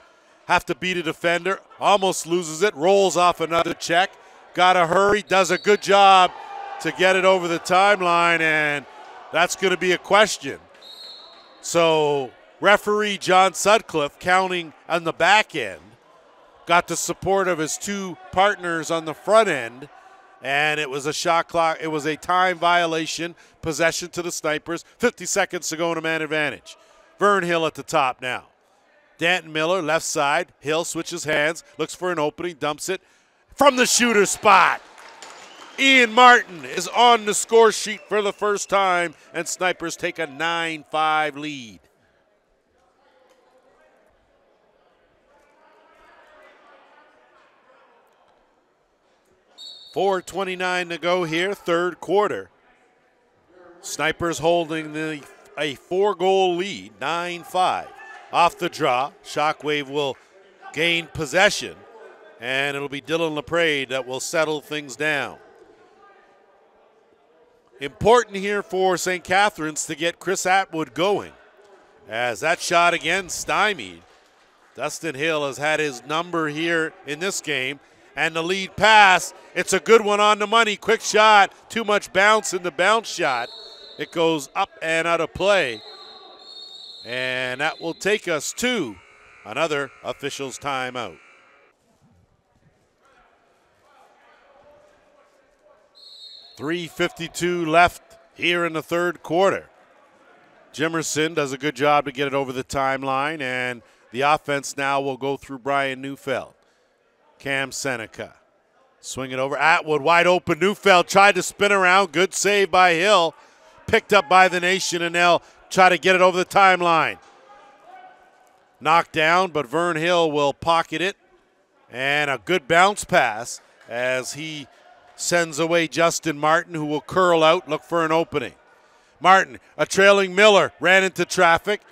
Have to beat a defender, almost loses it, rolls off another check. Gotta hurry, does a good job to get it over the timeline, and that's gonna be a question. So referee John Sutcliffe, counting on the back end, got the support of his two partners on the front end, and it was a shot clock, it was a time violation, possession to the Snipers, 50 seconds to go in a man advantage. Vern Hill at the top now. Danton Miller, left side. Hill switches hands, looks for an opening, dumps it from the shooter spot. Ian Martin is on the score sheet for the first time, and Snipers take a 9-5 lead. .429 to go here, third quarter. Snipers holding a 4-goal lead, 9-5. Off the draw, Shockwave will gain possession, and it'll be Dylan LaPrade that will settle things down. Important here for St. Catharines to get Chris Atwood going, as that shot again stymied. Dustin Hill has had his number here in this game, and the lead pass, it's a good one on the money. Quick shot, too much bounce in the bounce shot. It goes up and out of play. And that will take us to another official's timeout. .352 left here in the third quarter. Jimerson does a good job to get it over the timeline, and the offense now will go through Brian Neufeld. Cam Seneca, swing it over. Atwood wide open. Neufeld tried to spin around. Good save by Hill. Picked up by the Nation, and they'll try to get it over the timeline. Knocked down, but Vern Hill will pocket it. And a good bounce pass as he sends away Justin Martin, who will curl out, look for an opening. Martin, a trailing Miller, ran into traffic.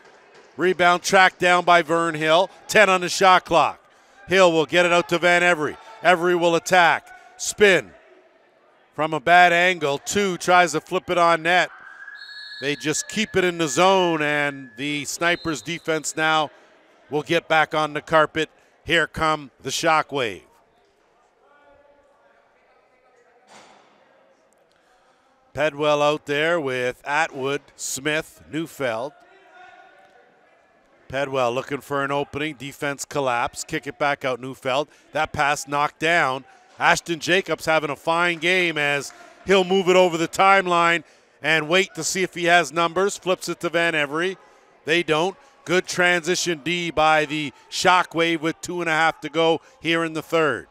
Rebound tracked down by Vern Hill. 10 on the shot clock. Hill will get it out to Van Every. Every will attack. Spin from a bad angle. Two tries to flip it on net. They just keep it in the zone, and the Snipers defense now will get back on the carpet. Here come the Shockwave. Pedwell out there with Atwood, Smith, Neufeld. Pedwell looking for an opening. Defense collapse. Kick it back out Neufeld. That pass knocked down. Ashton Jacobs having a fine game as he'll move it over the timeline and wait to see if he has numbers. Flips it to Van Every. They don't. Good transition D by the Shockwave with 2.5 to go here in the third.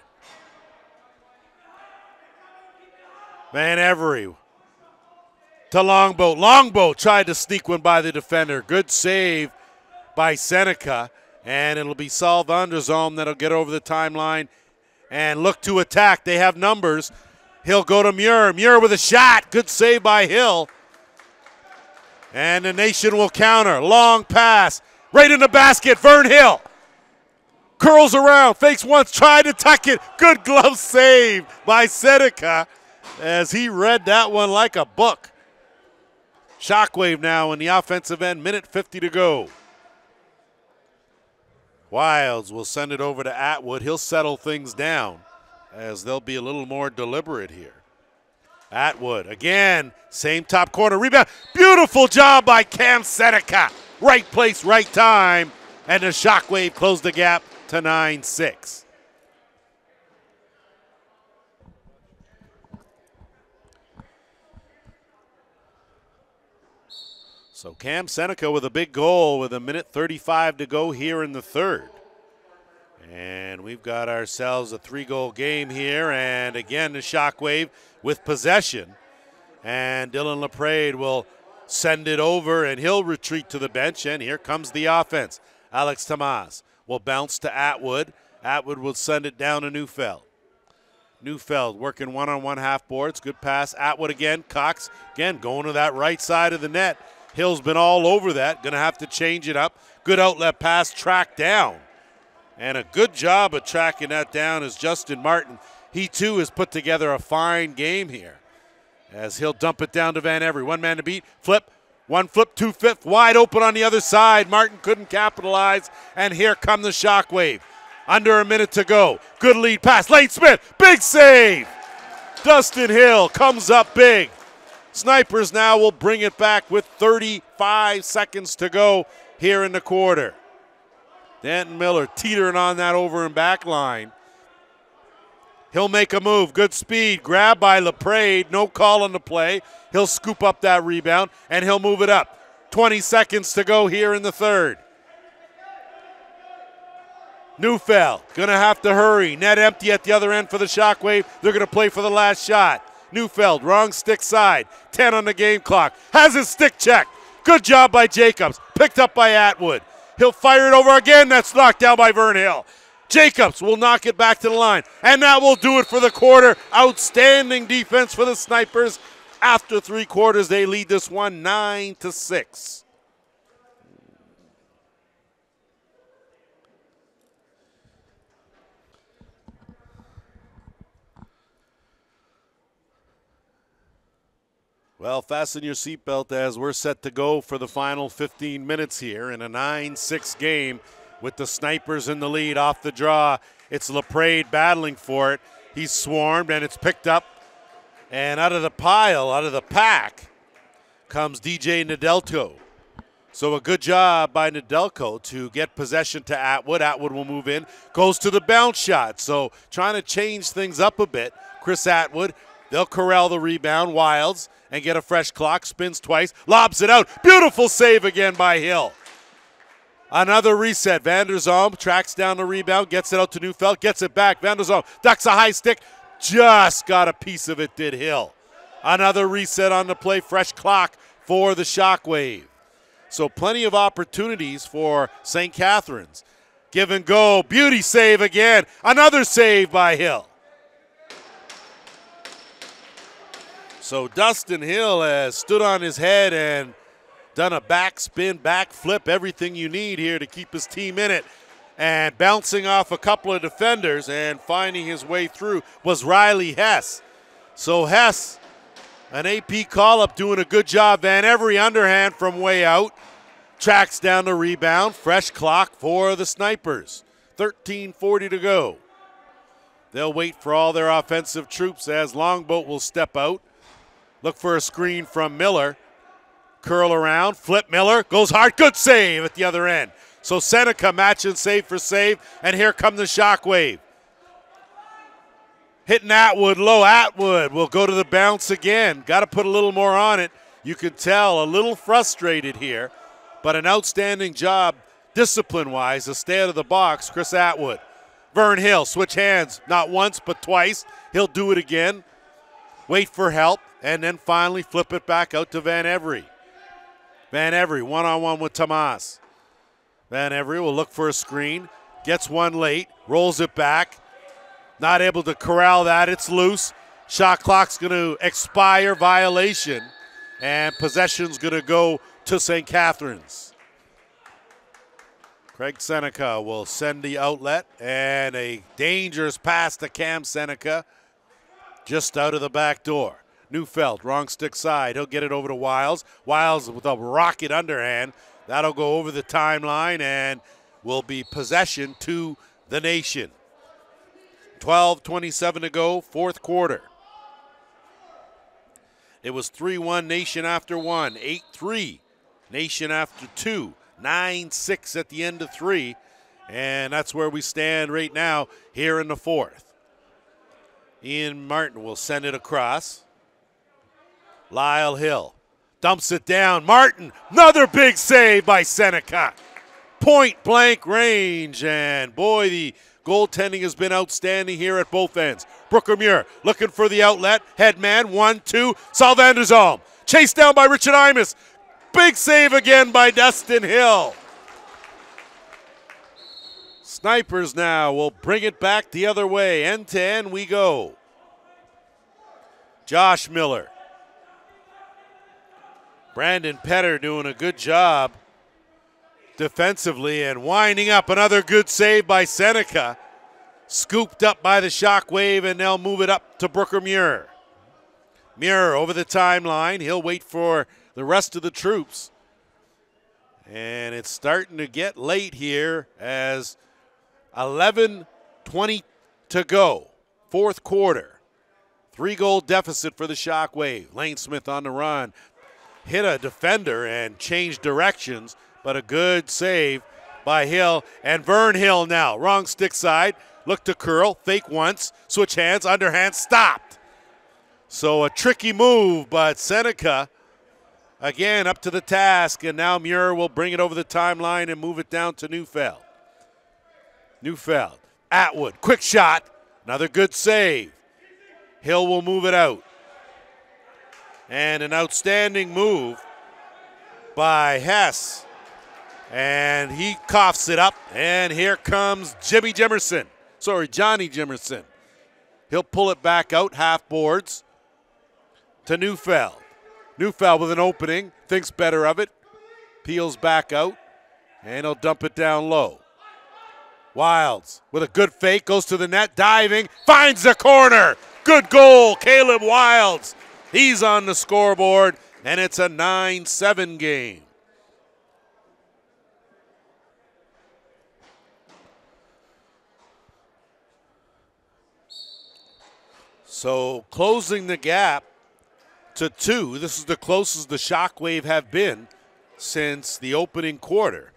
Van Every to Longboat. Longboat tried to sneak one by the defender. Good save by Seneca, and it'll be solved under zone. That'll get over the timeline and look to attack. They have numbers. He'll go to Muir. Muir with a shot. Good save by Hill. And the nation will counter. Long pass. Right in the basket. Vern Hill. Curls around. Fakes once. Tried to tuck it. Good glove save by Seneca as he read that one like a book. Shockwave now in the offensive end. Minute 50 to go. Wilds will send it over to Atwood. He'll settle things down as they'll be a little more deliberate here. Atwood again, same top corner rebound. Beautiful job by Cam Seneca. Right place, right time. And the Shockwave closed the gap to 9-6. So Cam Seneca with a big goal with 1:35 to go here in the third. And we've got ourselves a 3-goal game here. And again, the Shockwave with possession. And Dylan LaPrade will send it over and he'll retreat to the bench. And here comes the offense. Alex Tomas will bounce to Atwood. Atwood will send it down to Neufeld. Neufeld working one-on-one half boards. Good pass. Atwood again. Cox again going to that right side of the net. Hill's been all over that. Going to have to change it up. Good outlet pass, tracked down. And a good job of tracking that down is Justin Martin. He too has put together a fine game here as he'll dump it down to Van Every. One man to beat. Flip. One flip, 2-5. Wide open on the other side. Martin couldn't capitalize. And here come the Shockwave. Under a minute to go. Good lead pass. Lane Smith. Big save. Dustin Hill comes up big. Snipers now will bring it back with 35 seconds to go here in the quarter. Danton Miller teetering on that over and back line. He'll make a move. Good speed. Grab by LaPrade. No call on the play. He'll scoop up that rebound, and he'll move it up. 20 seconds to go here in the third. Neufeld going to have to hurry. Net empty at the other end for the Shockwave. They're going to play for the last shot. Neufeld, wrong stick side. 10 on the game clock. Has his stick checked. Good job by Jacobs. Picked up by Atwood. He'll fire it over again. That's knocked down by Vern Hill. Jacobs will knock it back to the line. And that will do it for the quarter. Outstanding defense for the Snipers. After 3 quarters, they lead this one 9-6. Well, fasten your seatbelt as we're set to go for the final 15 minutes here in a 9-6 game with the Snipers in the lead off the draw. It's LaPrade battling for it. He's swarmed and it's picked up. And out of the pile, out of the pack, comes DJ Nedelko. So a good job by Nedelko to get possession to Atwood. Atwood will move in, goes to the bounce shot. So trying to change things up a bit. Chris Atwood, they'll corral the rebound. Wilds. And get a fresh clock, spins twice, lobs it out. Beautiful save again by Hill. Another reset. Van der Zalm tracks down the rebound, gets it out to Neufeld, gets it back. Van der Zalm ducks a high stick, just got a piece of it, did Hill. Another reset on the play, fresh clock for the Shockwave. So plenty of opportunities for St. Catharines. Give and go, beauty save again. Another save by Hill. So Dustin Hill has stood on his head and done a backspin, back flip, everything you need here to keep his team in it. And bouncing off a couple of defenders and finding his way through was Riley Hess. So Hess, an AP call-up, doing a good job. Van Every underhand from way out. Tracks down the rebound. Fresh clock for the Snipers. 13:40 to go. They'll wait for all their offensive troops as Longboat will step out. Look for a screen from Miller. Curl around, flip Miller, goes hard, good save at the other end. So Seneca matching save for save, and here come the Shockwave. Hitting Atwood low. Atwood will go to the bounce again. Got to put a little more on it. You can tell a little frustrated here, but an outstanding job discipline-wise to stay out of the box, Chris Atwood. Vern Hill, switch hands, not once but twice. He'll do it again. Wait for help, and then finally flip it back out to Van Every. Van Every one-on-one with Tomas. Van Every will look for a screen, gets one late, rolls it back. Not able to corral that, it's loose. Shot clock's going to expire, violation, and possession's going to go to St. Catharines. Craig Seneca will send the outlet, and a dangerous pass to Cam Seneca just out of the back door. Neufeld, wrong stick side. He'll get it over to Wiles. Wiles with a rocket underhand. That'll go over the timeline and will be possession to the Nation. 12:27 to go, fourth quarter. It was 3-1 Nation after one, 8-3 Nation after two. 9-6 at the end of three, and that's where we stand right now here in the fourth. Ian Martin will send it across. Lyle Hill dumps it down. Martin, another big save by Seneca. Point blank range, and boy, the goaltending has been outstanding here at both ends. Brooker Muir looking for the outlet. Headman, 1-2. Saul van der Zalm. Chased down by Richard Imus. Big save again by Dustin Hill. Snipers now will bring it back the other way. End to end we go. Josh Miller. Brandon Petter doing a good job defensively and winding up. Another good save by Seneca. Scooped up by the Shockwave, and they'll move it up to Brooker Muir. Muir over the timeline. He'll wait for the rest of the troops. And it's starting to get late here as 11:20 to go. Fourth quarter. 3-goal deficit for the Shockwave. Lane Smith on the run. Hit a defender and changed directions, but a good save by Hill. And Vern Hill now. Wrong stick side. Look to curl. Fake once. Switch hands. Underhand. Stopped. So a tricky move, but Seneca again up to the task, and now Muir will bring it over the timeline and move it down to Neufeld. Neufeld, Atwood, quick shot, another good save. Hill will move it out. And an outstanding move by Hess. And he coughs it up, and here comes Johnny Jimerson. He'll pull it back out, half boards, to Neufeld. Neufeld with an opening, thinks better of it, peels back out, and he'll dump it down low. Wilds with a good fake, goes to the net, diving, finds the corner. Good goal, Caleb Wilds. He's on the scoreboard, and it's a 9-7 game. So closing the gap to 2. This is the closest the Shockwave have been since the opening quarter.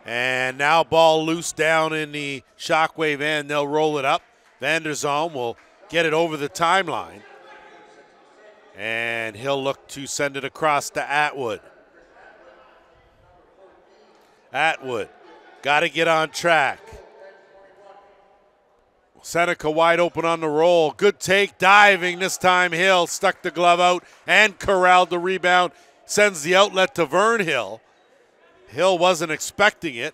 And now ball loose down in the Shockwave end. They'll roll it up. Van der Zalm will get it over the timeline. And he'll look to send it across to Atwood. Atwood, got to get on track. Seneca wide open on the roll. Good take, diving this time. Hill stuck the glove out and corralled the rebound. Sends the outlet to Vern Hill. Hill wasn't expecting it.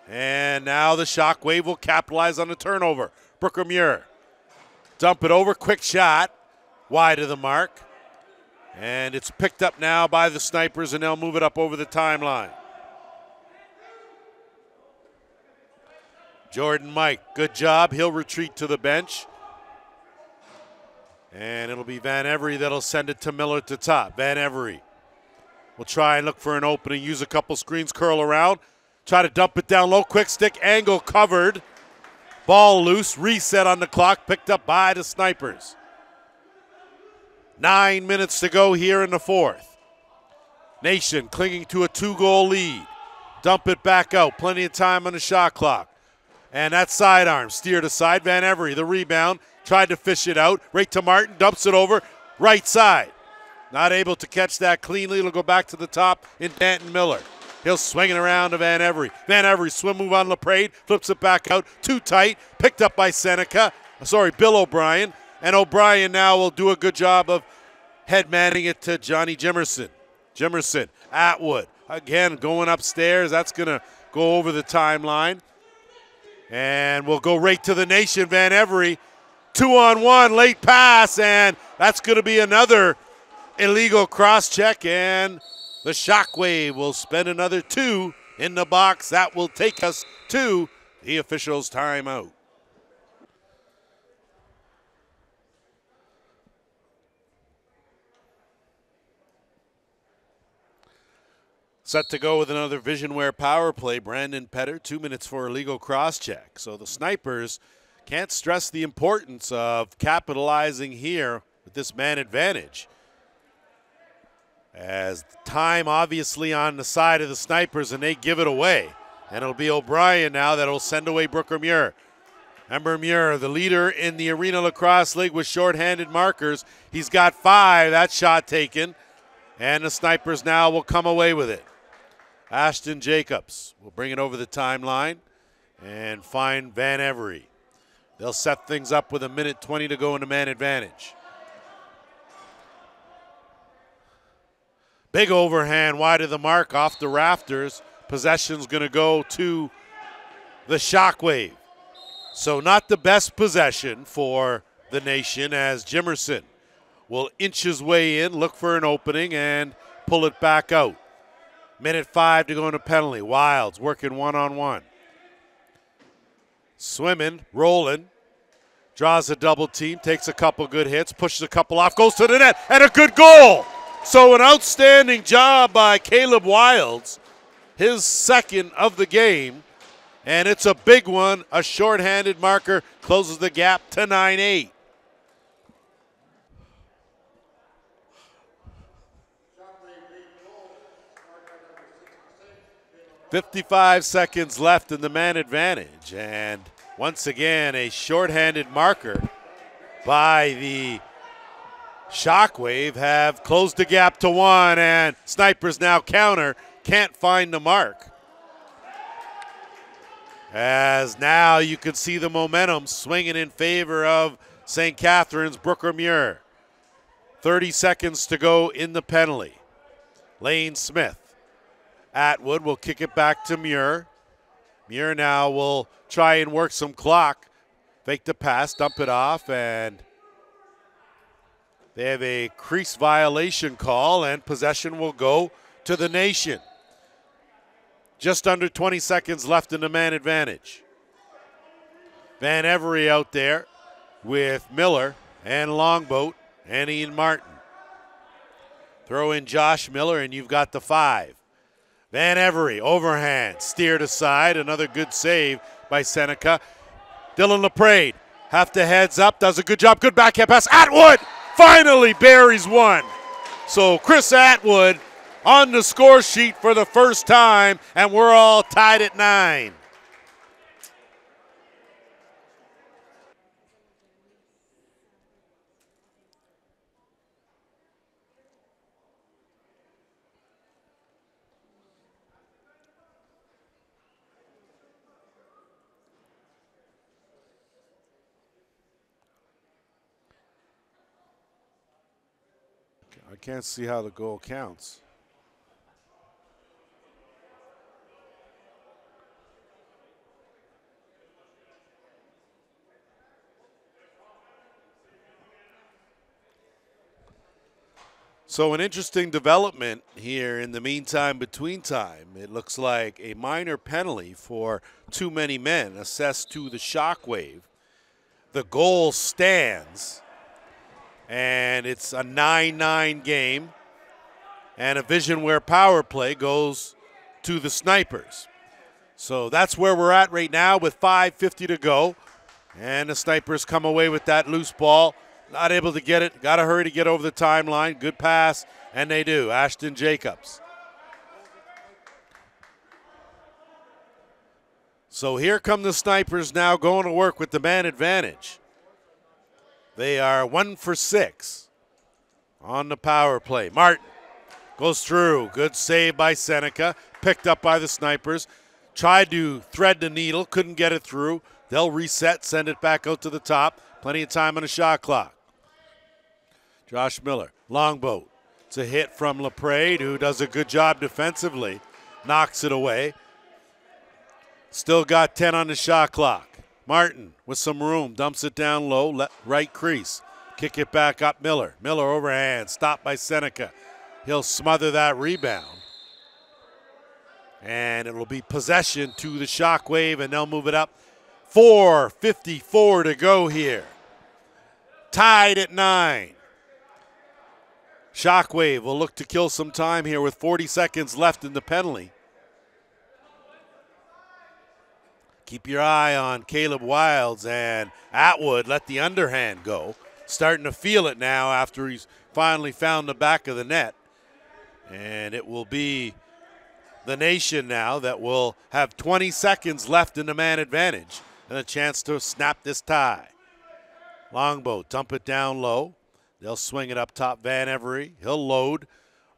And now the Shockwave will capitalize on the turnover. Brooker Muir. Dump it over, quick shot. Wide of the mark. And it's picked up now by the Snipers, and they'll move it up over the timeline. Jordan Mike, good job. He'll retreat to the bench. And it'll be Van Every that'll send it to Miller to top. Van Every will try and look for an opening, use a couple screens, curl around. Try to dump it down low, quick stick, angle covered. Ball loose, reset on the clock, picked up by the Snipers. 9 minutes to go here in the fourth. Nation clinging to a 2-goal lead. Dump it back out. Plenty of time on the shot clock. And that sidearm steered aside. Van Every, the rebound, tried to fish it out. Right to Martin, dumps it over. Right side. Not able to catch that cleanly. It'll go back to the top in Danton Miller. He'll swing it around to Van Every. Van Every, swim move on LaPrade, flips it back out. Too tight. Picked up by Bill O'Brien. And O'Brien now will do a good job of head manning it to Johnny Jimerson. Jimerson, Atwood. Again, going upstairs. That's going to go over the timeline. And we'll go right to the nation. Van Every, 2-on-1, late pass, and that's going to be another illegal cross-check, and the Shockwave will spend another 2 in the box. That will take us to the officials' timeout. Set to go with another Visionware power play. Brandon Petter, 2 minutes for illegal cross-check. So the Snipers can't stress the importance of capitalizing here with this man advantage. As time obviously on the side of the Snipers, and they give it away. And it'll be O'Brien now that'll send away Brooker Muir. Remember Muir, the leader in the Arena Lacrosse League with shorthanded markers. He's got 5, that shot taken. And the Snipers now will come away with it. Ashton Jacobs will bring it over the timeline and find Van Every. They'll set things up with 1:20 to go in the man advantage. Big overhand wide of the mark off the rafters. Possession's going to go to the Shockwave. So not the best possession for the nation, as Jimerson will inch his way in, look for an opening, and pull it back out. 1:05 to go in a penalty. Wilds working one-on-one. Swimming, rolling, draws a double team, takes a couple good hits, pushes a couple off, goes to the net, and a good goal. So an outstanding job by Caleb Wilds, his second of the game, and it's a big one. A shorthanded marker closes the gap to 9-8. 55 seconds left in the man advantage, and once again a shorthanded marker by the Shockwave have closed the gap to 1, and Snipers now counter, can't find the mark. As now you can see the momentum swinging in favor of St. Catharines. Brooker Muir. 30 seconds to go in the penalty. Lane Smith. Atwood will kick it back to Muir. Muir now will try and work some clock. Fake the pass, dump it off, and they have a crease violation call, and possession will go to the nation. Just under 20 seconds left in the man advantage. Van Every out there with Miller and Longboat and Ian Martin. Throw in Josh Miller, and you've got the 5. Van Every, overhand, steered aside. Another good save by Seneca. Dylan LaPrade, half the heads up, does a good job. Good backhand pass. Atwood finally buries one. So Chris Atwood on the score sheet for the first time, and we're all tied at 9. I can't see how the goal counts. So an interesting development here in the meantime, between time. It looks like a minor penalty for too many men assessed to the Shockwave. The goal stands, and it's a 9-9 game, and a Visionware power play goes to the Snipers. So that's where we're at right now with 5:50 to go, and the Snipers come away with that loose ball. Not able to get it. Got to hurry to get over the timeline. Good pass, and they do. Ashton Jacobs. So here come the Snipers now going to work with the man advantage. They are 1 for 6 on the power play. Martin goes through. Good save by Seneca. Picked up by the Snipers. Tried to thread the needle. Couldn't get it through. They'll reset, send it back out to the top. Plenty of time on the shot clock. Josh Miller, longboat. It's a hit from LaPrade, who does a good job defensively. Knocks it away. Still got 10 on the shot clock. Martin with some room, dumps it down low, right crease. Kick it back up Miller. Miller overhand, stopped by Seneca. He'll smother that rebound. And it'll be possession to the Shockwave, and they'll move it up. 4:54 to go here. Tied at 9. Shockwave will look to kill some time here with 40 seconds left in the penalty. Keep your eye on Caleb Wilds, and Atwood let the underhand go. Starting to feel it now after he's finally found the back of the net. And it will be the Nation now that will have 20 seconds left in the man advantage and a chance to snap this tie. Longboat, dump it down low. They'll swing it up top. Van Every, he'll load,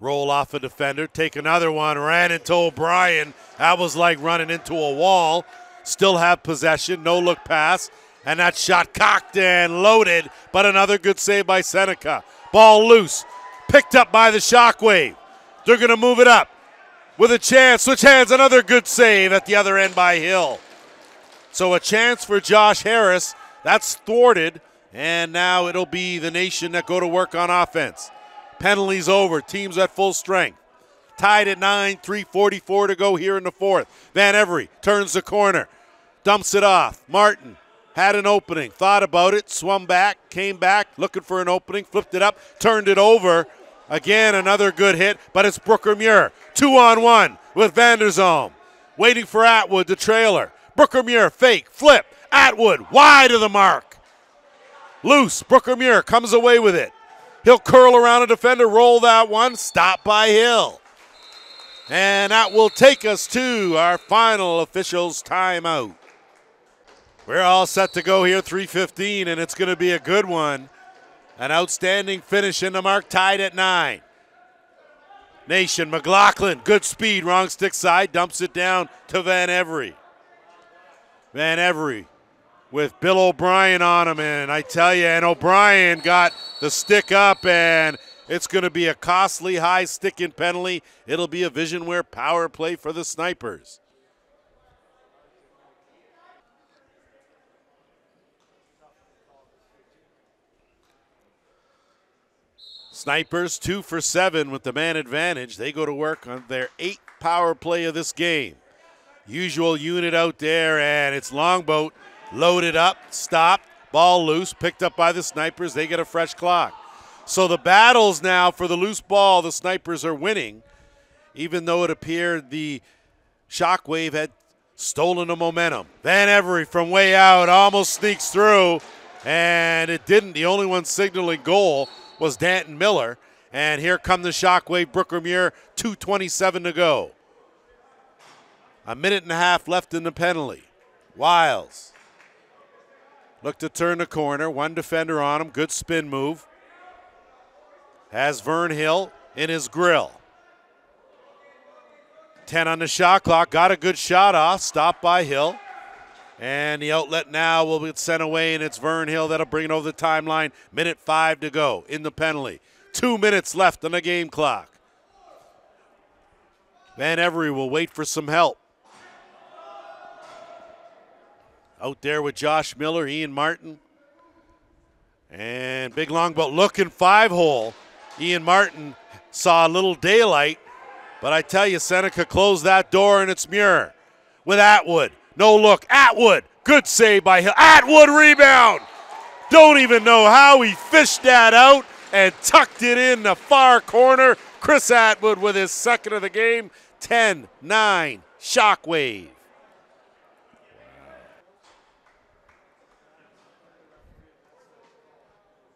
roll off a defender, take another one, ran into O'Brien. That was like running into a wall. Still have possession, no look pass, and that shot cocked and loaded, but another good save by Seneca. Ball loose, picked up by the Shockwave. They're going to move it up with a chance. Switch hands, another good save at the other end by Hill. So a chance for Josh Harris. That's thwarted, and now it'll be the Nation that go to work on offense. Penalties over, teams at full strength. Tied at 9, 3:44 to go here in the fourth. Van Every turns the corner, dumps it off. Martin had an opening, thought about it, swum back, came back, looking for an opening, flipped it up, turned it over. Again, another good hit, but it's Brooker Muir. 2-on-1 with Vanderzalm. Waiting for Atwood, the trailer. Brooker Muir, fake, flip. Atwood, wide of the mark. Loose, Brooker Muir comes away with it. He'll curl around a defender, roll that one, stop by Hill. And that will take us to our final officials' timeout. We're all set to go here, 3:15, and it's going to be a good one. An outstanding finish in the mark, tied at 9. Nation, McLaughlin, good speed, wrong stick side, dumps it down to Van Every. Van Every with Bill O'Brien on him, and I tell you, and O'Brien got the stick up, and it's going to be a costly high stick-in penalty. It'll be a Visionware power play for the Snipers. Snipers 2 for 7 with the man advantage. They go to work on their 8th power play of this game. Usual unit out there, and it's Longboat loaded up, stopped, ball loose, picked up by the Snipers. They get a fresh clock. So the battles now for the loose ball, the Snipers are winning, even though it appeared the Shockwave had stolen the momentum. Van Every from way out almost sneaks through, and it didn't. The only one signaling goal was Danton Miller. And here come the Shockwave, Brooker Muir, 2:27 to go. A minute and a half left in the penalty. Wiles look to turn the corner. One defender on him. Good spin move. Has Vern Hill in his grill. 10 on the shot clock. Got a good shot off. Stopped by Hill. And the outlet now will be sent away, and it's Vern Hill that'll bring it over the timeline. Minute 5 to go in the penalty. 2 minutes left on the game clock. Van Every will wait for some help. Out there with Josh Miller, Ian Martin. And big longboat looking 5-hole. Ian Martin saw a little daylight, but I tell you, Seneca closed that door, and it's Muir with Atwood. No look, Atwood, good save by Hill. Atwood rebound. Don't even know how he fished that out and tucked it in the far corner. Chris Atwood with his second of the game. 10-9, Shockwave.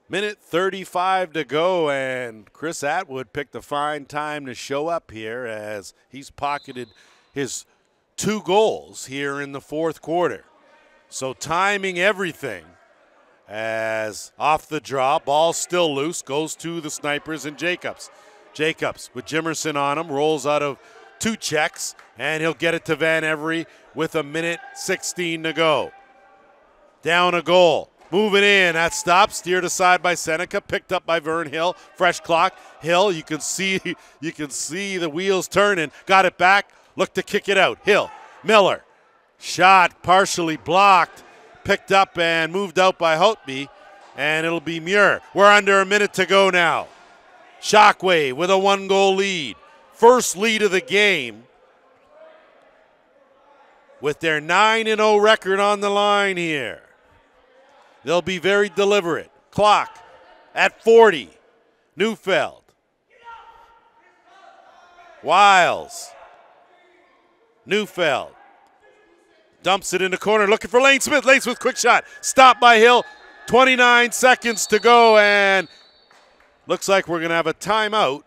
Minute 35 to go, and Chris Atwood picked a fine time to show up here as he's pocketed his 2 goals here in the fourth quarter. So timing everything as off the draw, ball still loose, goes to the snipers and Jacobs. Jacobs with Jimerson on him, rolls out of 2 checks, and he'll get it to Van Every with 1:16 to go. Down a goal. Moving in, that stop, steered aside by Seneca, picked up by Vern Hill. Fresh clock. Hill, you can see the wheels turning. Got it back. Look to kick it out. Hill, Miller, shot partially blocked, picked up and moved out by Hotby, and it'll be Muir. We're under a minute to go now. Shockwave with a 1-goal lead. First lead of the game with their 9-0 record on the line here. They'll be very deliberate. Clock at 40. Neufeld. Wiles. Neufeld. Dumps it in the corner, looking for Lane Smith. Lane Smith, quick shot. Stopped by Hill. 29 seconds to go, and looks like we're going to have a timeout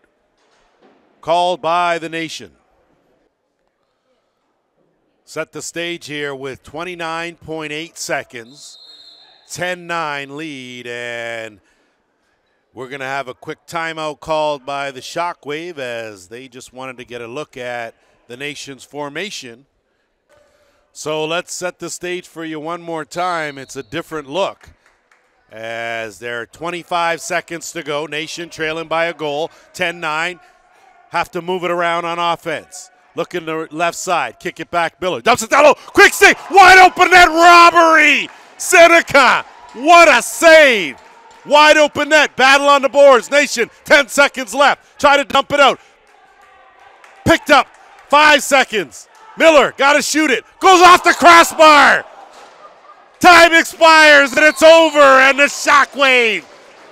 called by the Nation. Set the stage here with 29.8 seconds. 10-9 lead, and we're going to have a quick timeout called by the Shockwave as they just wanted to get a look at the Nation's formation. So let's set the stage for you one more time. It's a different look as there are 25 seconds to go. Nation trailing by a goal, 10-9. Have to move it around on offense. Look in the left side, kick it back, Miller. Dumps it down low, quick stick, wide open net, robbery! Seneca, what a save! Wide open net, battle on the boards. Nation, 10 seconds left. Try to dump it out. Picked up, 5 seconds. Miller, got to shoot it. Goes off the crossbar. Time expires and it's over, and the Shockwave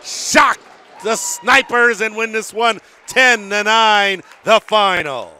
shock the snipers and win this one 10-9, the final.